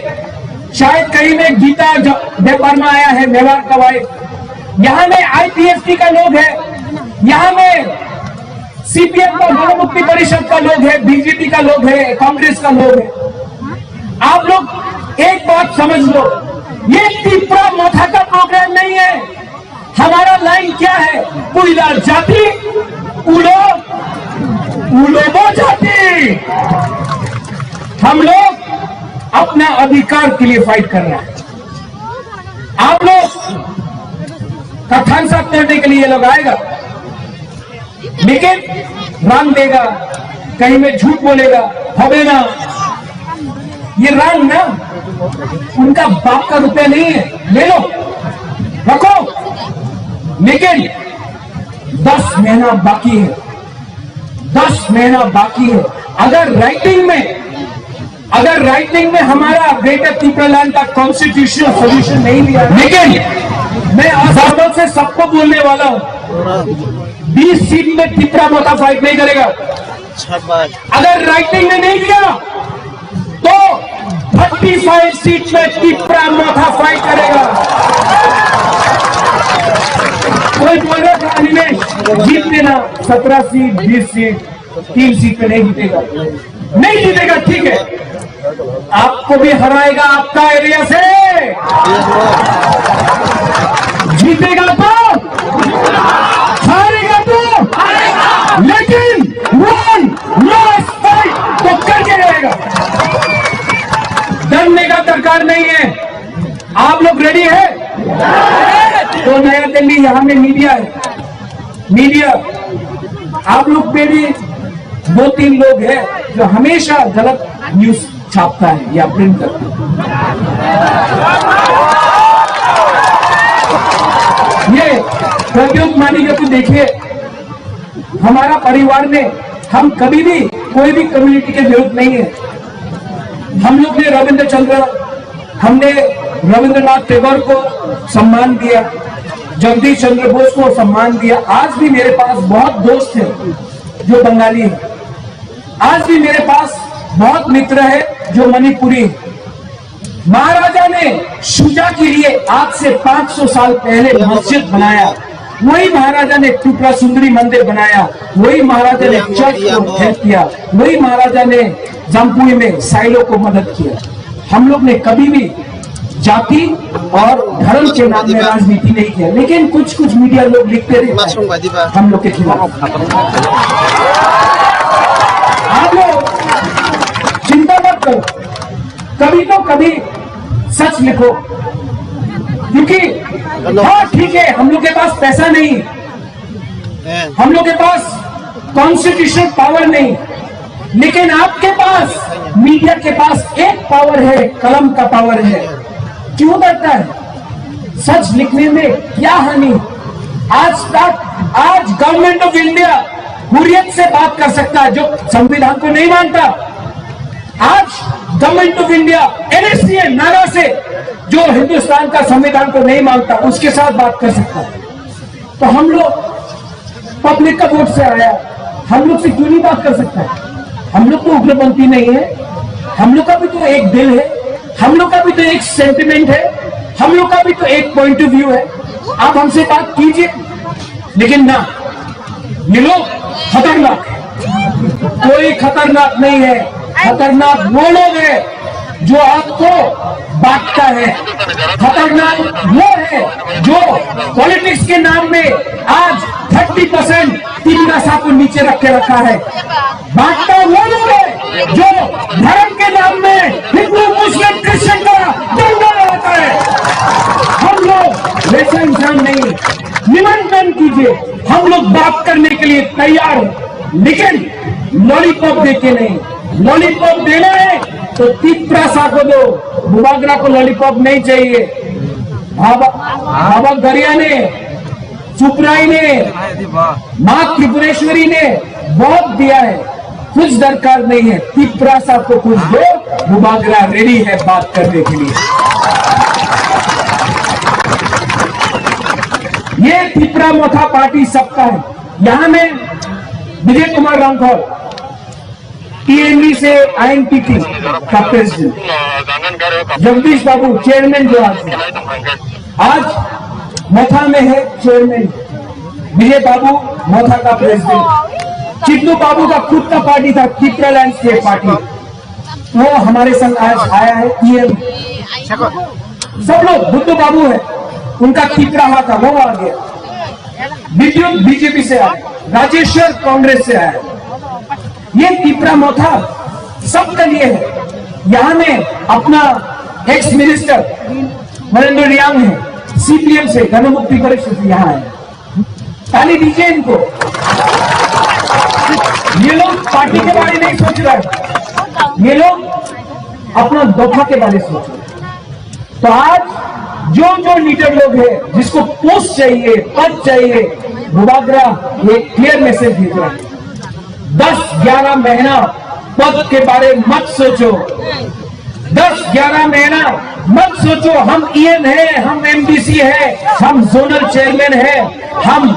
शायद कहीं में गीता देवर्मा आया है, मेवाड़ का वाइफ, यहां में आईपीएसटी का लोग है, यहां में सीपीएम का गणमुक्ति परिषद का लोग है, बीजेपी का लोग है, कांग्रेस का लोग है। आप लोग एक बात समझ लो, ये तिब्रा मोथा का प्रोग्राम नहीं है। हमारा लाइन क्या है? पुइला जाति उलोबो जाति। हम लोग अपना अधिकार के लिए फाइट कर रहे हैं। आप लोग का थम्स अप करने के लिए ये लोग आएगा, लेकिन रंग देगा, कहीं में झूठ बोलेगा, हवे ना, ये रंग ना उनका बाप का रुपया नहीं है, ले लो रखो। लेकिन 10 महीना बाकी है, 10 महीना बाकी है। अगर राइटिंग में हमारा ग्रेटर तिब्रालैंड का कॉन्स्टिट्यूशनल सोल्यूशन नहीं लिया, लेकिन मैं आजादों से सबको बोलने वाला हूं, 20 सीट में तिब्रा मोथा फाइट नहीं करेगा। अगर राइटिंग में नहीं लिया तो 35 सीट में तिब्रा मोथा फाइट करेगा। कोई बोल रहा था अनिमेश जीत लेना 17 सीट, 20 सीट, 3 सीट पे नहीं जीतेगा, नहीं जीतेगा, ठीक है, आपको भी हराएगा आपका एरिया से, जीतेगा तो, हारेगा तो, लेकिन वन लास्ट फाइट तो करके रहेगा। डरने का दरकार नहीं है। आप लोग रेडी है? तो नया दिल्ली यहां में मीडिया है, मीडिया आप लोग पे भी 2-3 लोग हैं जो हमेशा गलत न्यूज छापता है या प्रिंट करता है। ये प्रद्युत मानी को देखिए, हमारा परिवार में हम कभी भी कोई भी कम्युनिटी के विरुद्ध नहीं है। हम लोग ने हमने रविंद्रनाथ टैगोर को सम्मान दिया, जगदीश चंद्र बोस को सम्मान दिया। आज भी मेरे पास बहुत दोस्त हैं जो बंगाली हैं, आज भी मेरे पास बहुत मित्र है जो मणिपुरी है। महाराजा ने शुजा के लिए आज से 500 साल पहले मस्जिद बनाया, वही महाराजा ने त्रिपुरा सुंदरी मंदिर बनाया, वही महाराजा ने चर्च को हेल्प किया, वही महाराजा ने जमपुई में साइलो को मदद किया। हम लोग ने कभी भी जाति और धर्म के नाम में राजनीति नहीं किया, लेकिन कुछ मीडिया लोग लिखते रहते हैं हम लोग के खिलाफ। आप लोग चिंता मत करो, कभी तो कभी सच लिखो, क्योंकि हाँ ठीक है, हम लोग के पास पैसा नहीं, हम लोग के पास कॉन्स्टिट्यूशनल पावर नहीं, लेकिन आपके पास, मीडिया के पास एक पावर है, कलम का पावर है। क्यों डरता है? सच लिखने में क्या हानि? आज गवर्नमेंट ऑफ इंडिया हुर्रियत से बात कर सकता है जो संविधान को नहीं मानता। आज गवर्नमेंट ऑफ इंडिया NSCA नारा से जो हिंदुस्तान का संविधान को नहीं मानता उसके साथ बात कर सकता है। तो हम लोग पब्लिक का वोट से आया, हम लोग से क्यों नहीं बात कर सकता है? हम लोग तो उग्रपंथी नहीं है, हम लोग का भी तो एक दिल है, हम लोग का भी तो एक सेंटिमेंट है, हम लोग का भी तो एक पॉइंट ऑफ व्यू है। आप हमसे बात कीजिए, लेकिन ना, ये लोग खतरनाक है। कोई खतरनाक नहीं है, खतरनाक वो लोग है जो आपको बांटता है। खतरनाक वो है जो पॉलिटिक्स के नाम में आज 30% तिरंगा को नीचे रख के रखा है। बांटता वो लोग है जो धर्म के नाम में हिंदू मुस्लिम क्रिश्चियन का दंगा लगाता है। हम लोग वैसा इंसान नहीं। निमंत्रण कीजिए, हम लोग बात करने के लिए तैयार हैं, लेकिन लॉलीपॉप देके नहीं। लॉलीपॉप देना है तो तिप्रासा को दो, बुबागरा को लॉलीपॉप नहीं चाहिए। बाबा गरिया ने, सुपराई ने, मां त्रिपुरेश्वरी ने बहुत दिया है, कुछ दरकार नहीं है। तिप्रासा को कुछ दो, बुबागरा रेडी है बात करने के लिए। ये त्रिपुरा मोथा पार्टी सबका है। यहां में विजय कुमार रामखोर TMD से INPT का प्रेसिडेंट, जगदीश बाबू चेयरमैन जो आज मोथा में है चेयरमैन, विजय बाबू मोथा का प्रेसिडेंट, चित्तू बाबू का खुद का पार्टी था त्रिपुरा लैंडस्केप पार्टी, वो हमारे संग आज आया है। सब लोग, बुद्धू बाबू है, उनका त्रिपुरा हुआ था, वो आ गया। विद्युत BJP से आया, राजेश्वर कांग्रेस से आया। ये त्रिपुरा मोथा सबके लिए है। यहां में अपना एक्स मिनिस्टर नरेंद्र रियांग है, CPM से, जनमुक्ति परिषद से यहाँ है। ताली दीजिए इनको। ये लोग पार्टी के बारे में नहीं सोच रहे, ये लोग अपना दफा के बारे में सोच रहे। तो आज जो लीडर लोग हैं, जिसको पोस्ट चाहिए, पद चाहिए, बुबागरा एक क्लियर मैसेज भेज रहा है। 10-11 महीना पद के बारे में मत सोचो। 10-11 महीना मत सोचो हम EN है, हम MDC है, हम जोनल चेयरमैन है, हम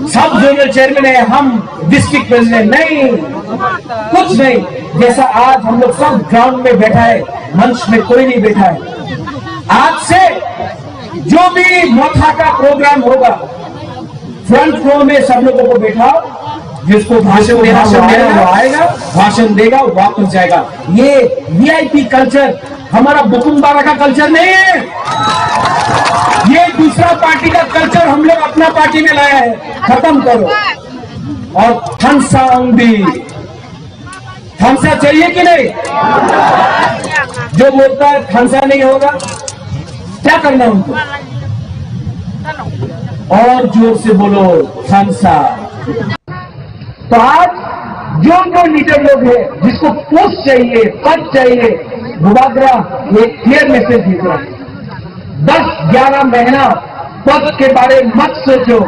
सब जोनल चेयरमैन है, हम डिस्ट्रिक्ट प्रेसिडेंट नहीं, कुछ नहीं। जैसा आज हम लोग सब ग्राउंड में बैठा है, मंच में कोई नहीं बैठा है। आज से जो भी मोथा का प्रोग्राम होगा, फ्रंट रो में सब लोगों को बैठाओ। जिसको भाषण देना वो आएगा, भाषण देगा, वापस जाएगा। ये VIP कल्चर हमारा बुकुमबारा का कल्चर नहीं है। ये दूसरा पार्टी का कल्चर हम लोग अपना पार्टी में लाया है, खत्म करो। और थमसा चाहिए कि नहीं? जो बोलता है थमसा नहीं होगा, क्या करना उनको? और जोर से बोलो थमसा। तो आज जो लीडर लोग हैं, जिसको पोस्ट चाहिए, पद चाहिए, बुबागरा एक क्लियर मैसेज भेज रहा है। 10-11 महीना पद के बारे में मत सोचो।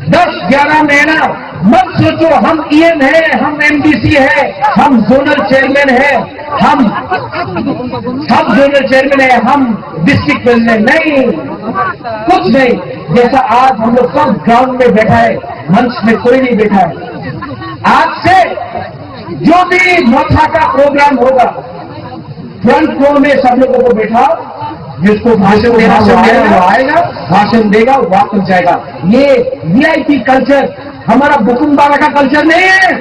10-11 महीना मत सोचो हम EN है, हम MDC है, हम जोनल चेयरमैन है, हम सब जोनल चेयरमैन है, हम डिस्ट्रिक्ट प्रेसिडेंट नहीं, कुछ नहीं। जैसा आज हम लोग सब ग्राउंड में बैठा है, मंच में कोई नहीं बैठा है। आज से जो भी मोथा का प्रोग्राम होगा, फ्रंट रो में सब लोगों को बैठाओ। जिसको भाषण देना वो आएगा, भाषण देगा, वापस जाएगा। ये VIP कल्चर हमारा बुकुमबारा का कल्चर नहीं है।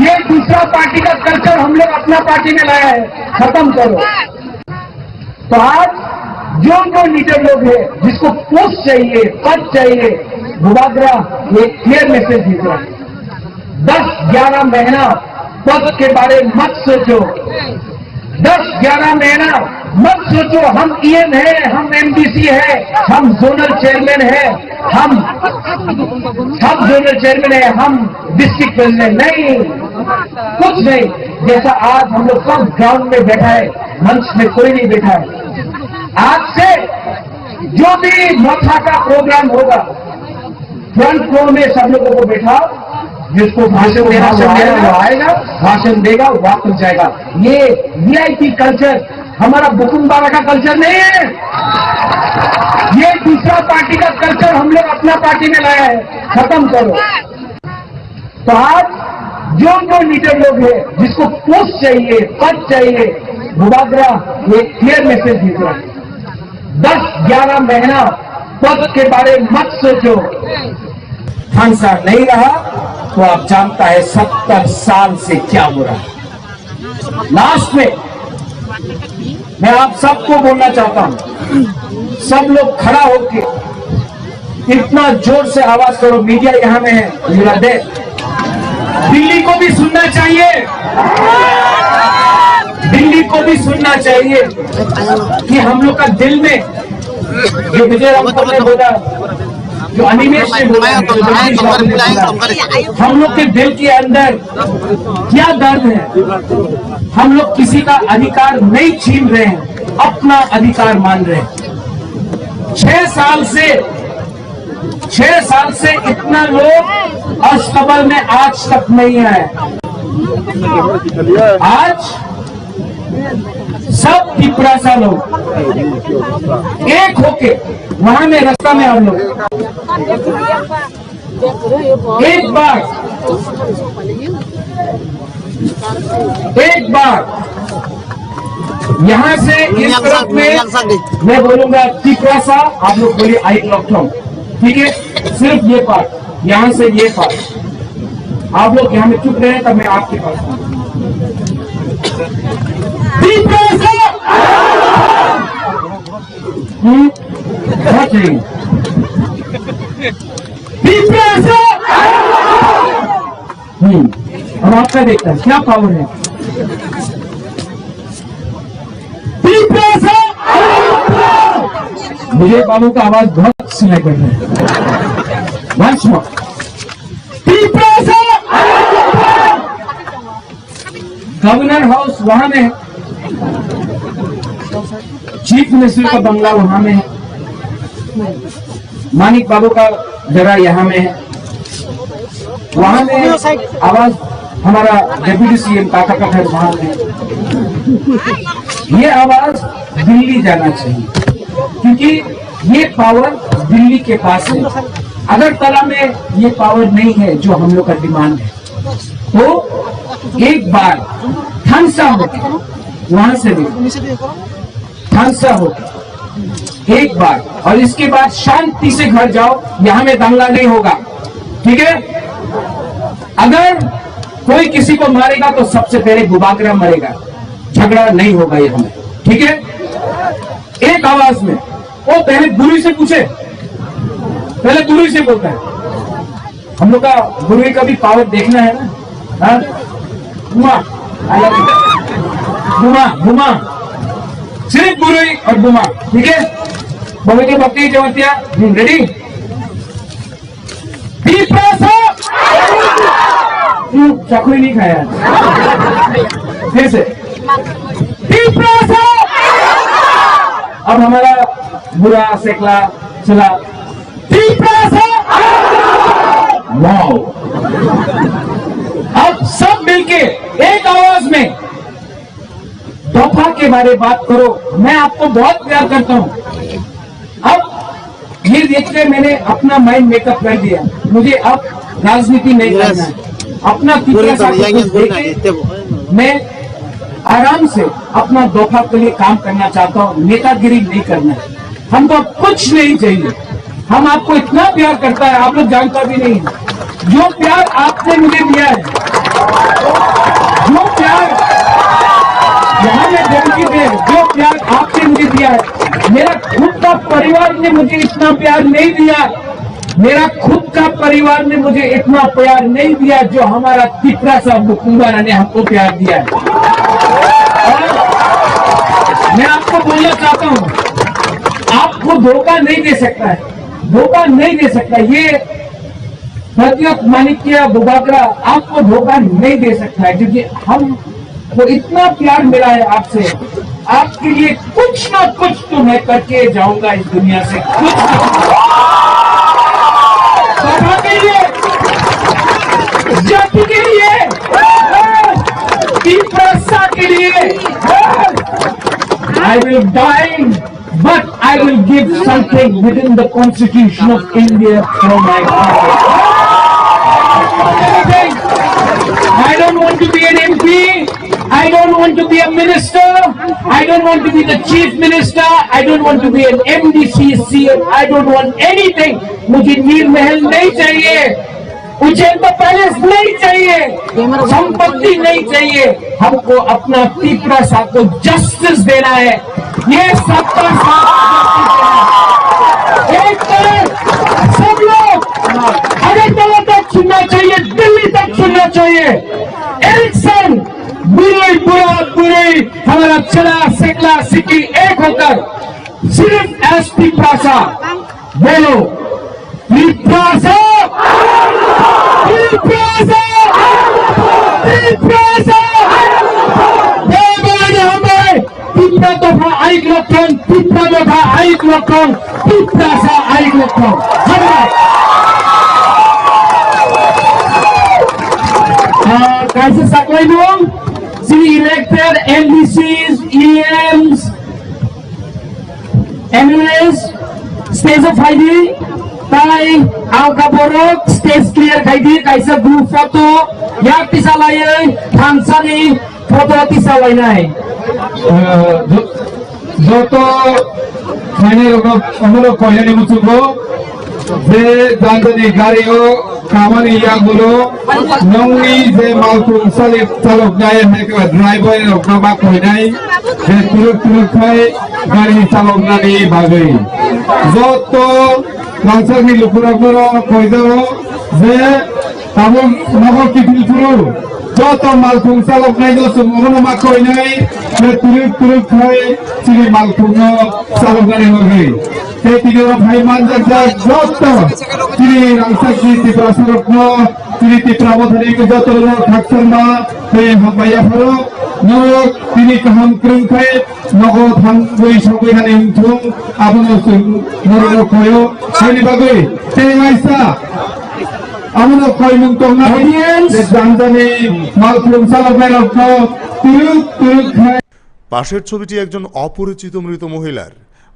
ये दूसरा पार्टी का कल्चर हम लोग अपना पार्टी में लाया है, खत्म करो। तो आज जो लीडर लोग हैं, जिसको पोस्ट चाहिए, पद चाहिए, बुबागरा एक क्लियर मैसेज भेज रहा है। 10-11 महीना पद के बारे में मत सोचो। 10-11 महीना मत सोचो हम EN है, हम MDC है, हम जोनल चेयरमैन है, हम सब जोनल चेयरमैन है, हम डिस्ट्रिक्ट प्रेसिडेंट नहीं, कुछ नहीं। जैसा आज हम लोग सब ग्राउंड में बैठा है, मंच में कोई नहीं बैठा है। आज से जो भी मोथा का प्रोग्राम होगा, फ्रंट रो में सब लोगों को बैठाओ। जिसको भाषण देना चाहिए वो आएगा, भाषण देगा, वापस जाएगा। ये वीआईपी कल्चर हमारा बुकुमबाड़ा का कल्चर नहीं है, ये दूसरा पार्टी का कल्चर हम लोग अपना पार्टी में लाया है, खत्म करो। तो आज जो लीडर लोग हैं जिसको पोस्ट चाहिए, पद चाहिए, बुबागरा ये क्लियर मैसेज दे रहा है, 10-11 महीना पद के बारे में मत सोचो। हंसा नहीं रहा तो आप जानता है 70 साल से क्या हो रहा है। लास्ट में मैं आप सबको बोलना चाहता हूं, सब लोग खड़ा होके इतना जोर से आवाज करो, मीडिया यहां में है, मेरा दे दिल्ली को भी सुनना चाहिए, दिल्ली को भी सुनना चाहिए कि हम लोग का दिल में जो विजय रामपुर ने बोला, जो अनिमेश ने बोला, हम लोग के दिल के अंदर क्या दर्द है। हम लोग किसी का अधिकार नहीं छीन रहे हैं, अपना अधिकार मान रहे हैं। 6 साल से इतना लोग अस्तबल में आज तक नहीं आए। आज सब पिपरासा लोग एक होके वहां में रास्ता में हम लोग एक बार यहां से इस तरफ में मैं बोलूंगा पिपरासा, आप लोग बोलिए आई लॉकडाउन, ठीक है? सिर्फ ये पार्ट, यहां से ये पार्ट, आप लोग यहां में चुप रहे तब मैं आपके पास बहुत सही। अब आपका देखता है क्या पावर है। मुझे बाबू का आवाज बहुत सुनाई पड़ रहा है। वंश गवर्नर हाउस वहां में है, चीफ मिनिस्टर का बंगला वहां में है, मानिक बाबू का जगह यहां में है, वहां में आवाज हमारा डेप्यूटी सीएम काका का घर वहां में। ये आवाज दिल्ली जाना चाहिए क्योंकि ये पावर दिल्ली के पास है। अगरतला में ये पावर नहीं है जो हम लोग का डिमांड है। तो एक बार ठनसा होगा, वहां से भी ठनसा होगा एक बार, और इसके बाद शांति से घर जाओ, यहां में दंगा नहीं होगा, ठीक है? अगर कोई किसी को मारेगा तो सबसे पहले बुबागरा मरेगा, झगड़ा नहीं होगा ये हमें, ठीक है? एक आवाज में वो पहले गुरु से पूछे, पहले गुरु से बोलता है। हम लोग का गुरु का भी पावर देखना है ना। बुमा बुमा बुमा, सिर्फ गुरु और बुमा, ठीक है? बहुत के भक्ति जमतिया रेडी। चाकू नहीं खाया, फिर से अब हमारा बुरा सेकला चला। वाओ, अब सब मिलके एक आवाज में दफा के बारे बात करो। मैं आपको बहुत प्यार करता हूं। अब ये देखते मैंने अपना माइंड मेकअप कर दिया, मुझे अब राजनीति नहीं करना है, अपना मैं आराम से अपना दफा के लिए काम करना चाहता हूँ, नेतागिरी नहीं करना है। हमको कुछ नहीं चाहिए, हम आपको इतना प्यार करता है, आप लोग जानता भी नहीं है। जो प्यार आपने मुझे दिया है, जो प्यार यहाँ में जनता है, जो प्यार आपने मुझे दिया है, मेरा खुद का परिवार ने मुझे इतना प्यार नहीं दिया, मेरा खुद का परिवार ने मुझे इतना प्यार नहीं दिया जो हमारा तिपरा साहब बुकुमबाड़ा ने हमको प्यार दिया है। और मैं आपको बोलना चाहता हूं, आपको धोखा नहीं दे सकता है, धोखा नहीं दे सकता। ये प्रत्यक्ष मानिक्य बुबागरा आपको धोखा नहीं दे सकता है, क्योंकि हमको इतना प्यार मिला है आपसे। आपके लिए कुछ ना कुछ तो मैं करके जाऊंगा इस दुनिया से, कुछ ना कुछ। I will die, but I will give something within the Constitution of India for my country. I don't want to be an MP. I don't want to be a minister. I don't want to be the chief minister. I don't want to be an MDC, CM. I don't want anything. मुझे नील महल नहीं चाहिए, उज्जैन का palace नहीं चाहिए, संपत्ति नहीं चाहिए. हमको अपना पिपरासा को जस्टिस देना है. ये सबका साथ एक तरफ सब लोग अगरतला तक सुनना चाहिए, दिल्ली तक सुनना चाहिए. एरिक्सन बुरे हमारा चला सिकला सिक्की एक होकर सिर्फ एस पिपरासा बोलो. पिपरासा पिपरासा पिपरासा हमें पिपरा तोफा आइक लक्षण पिपरा तोफा आइक लक्षण पिपरासा आइक लक्षण. कैसे सकलाई dong? Sini elected MDCs, EMs, MLAs, stage of ID, tai angka borok stage clear ID, kaisa group photo, yak tisa layai, thansani photo tisa lainai. Joto khaine roko amro koyani musugo, je jantani gario kamani yagulo nongni je malpung salib salok nai hekwa driver rokna ba koinai je turuk khai gari salok nani bagai joto rangsani lukuragoro koidaro je tabung nagor kitil puru joto malpung salok nai do sumono ma koinai je turuk khai sini malpung salok nani bagai. Tiga bhai manjak joto tiri rangsaki tiprasa rokno tiri tiprabodhani ko joto lo thakserma he habaya pharo no tiri kaham krungkai nogo thangoi sogoi hani thung abono norono koyo hani bagoi tenaisa abono koi mung tongna janjani malpung saloknai rokno turuk khai. পাশের ছবিটি একজন অপরিচিত মৃত মহিলার,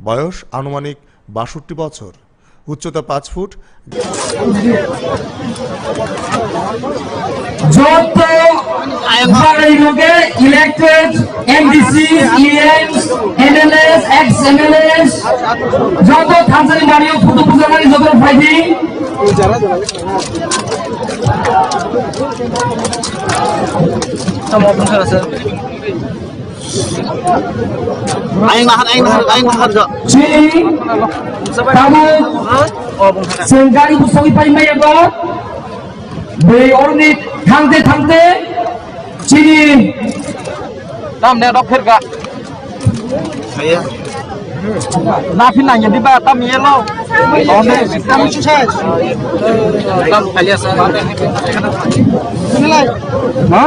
বয়স আনুমানিক 62 বছর, উচ্চতা 5 ফুট। যত elected MDC, EMs, MLAs, ex MLAs যত থানসানি বাড়িও ফুটো পুজোমানি যত ফাইদি Aing makan jo. Sini, kamu senggari busoi pai mai apa? Beri orang thangte, sini. Tam dia dok firga. Saya. Na phin nang jadi ba tam ye lo. Onde tam susah. Tam alias. Nilai. Ha?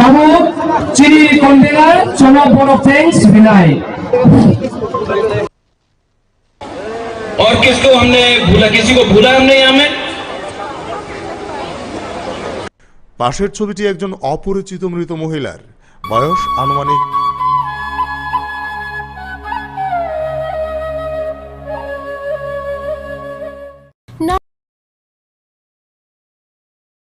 Kamu sini kontainer cuma boro thanks binai. और किसको हमने भूला, किसी को भूला हमने यहाँ में? পাশের ছবিটি একজন অপরিচিত মৃত মহিলার, বয়স আনুমানিক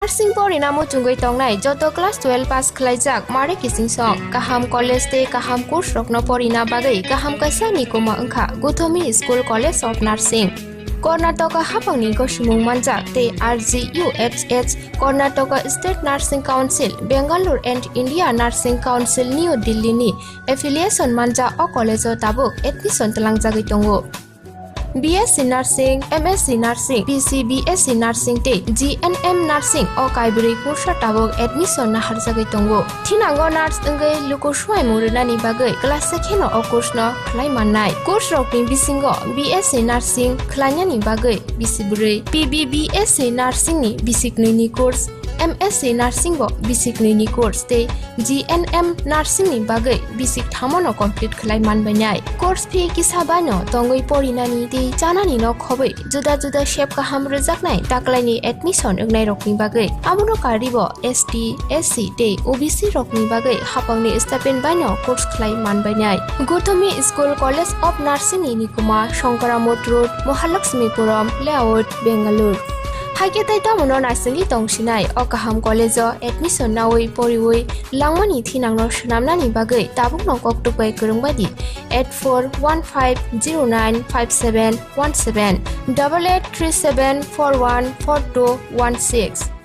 नार्सिं परिणामो चुंगै तंगनाय जत क्लास 12 पास खलाइजाक मारे किसिं सं काहाम कॉलेज ते काहाम कोर्स रखनो परिना बागै काहाम कासानि कोमा अंखा गुथमी school college of nursing Karnataka हाफांनि गसुमुं मानजाक ते RGUHH Karnataka state nursing council Bengaluru and India nursing council New Delhi नि एफिलिएशन मानजा अ कॉलेज ताबुक एडमिशन तलांगजागै दंगो BSc Nursing, MSc Nursing, BSc Nursing te GNM Nursing o kaibri kursa tabok admission na harjagai tongo. Thinango nurse engai luko swai murunani bagai class sekheno o course no khlai mannai. Course rokni bisingo BSc Nursing khlainani bagai bisibrei, PBBSc Nursing ni bisiknui ni course, MSc Nursing bo basic ni course te GNM Nursing ni bagai basic thamono complete khlai manbainai course fee kisabano tongoi porinani ti janani no khobai juda juda shape ka ham rejaknai taklai ni admission ungnai rokni bagai amono karibo ST SC te OBC rokni bagai hapangni stipend bano course khlai manbainai Gothomi School College of Nursing ni Nikuma Shankaramot Road Mahalakshmipuram Layout Bangalore Haike tai tamono narsingi tongsinai o kaham college o admission nawai poriwai langmani thinangno sunamnani bagai tabuk nongkok tupai kurungbadi 8415095717 8837414216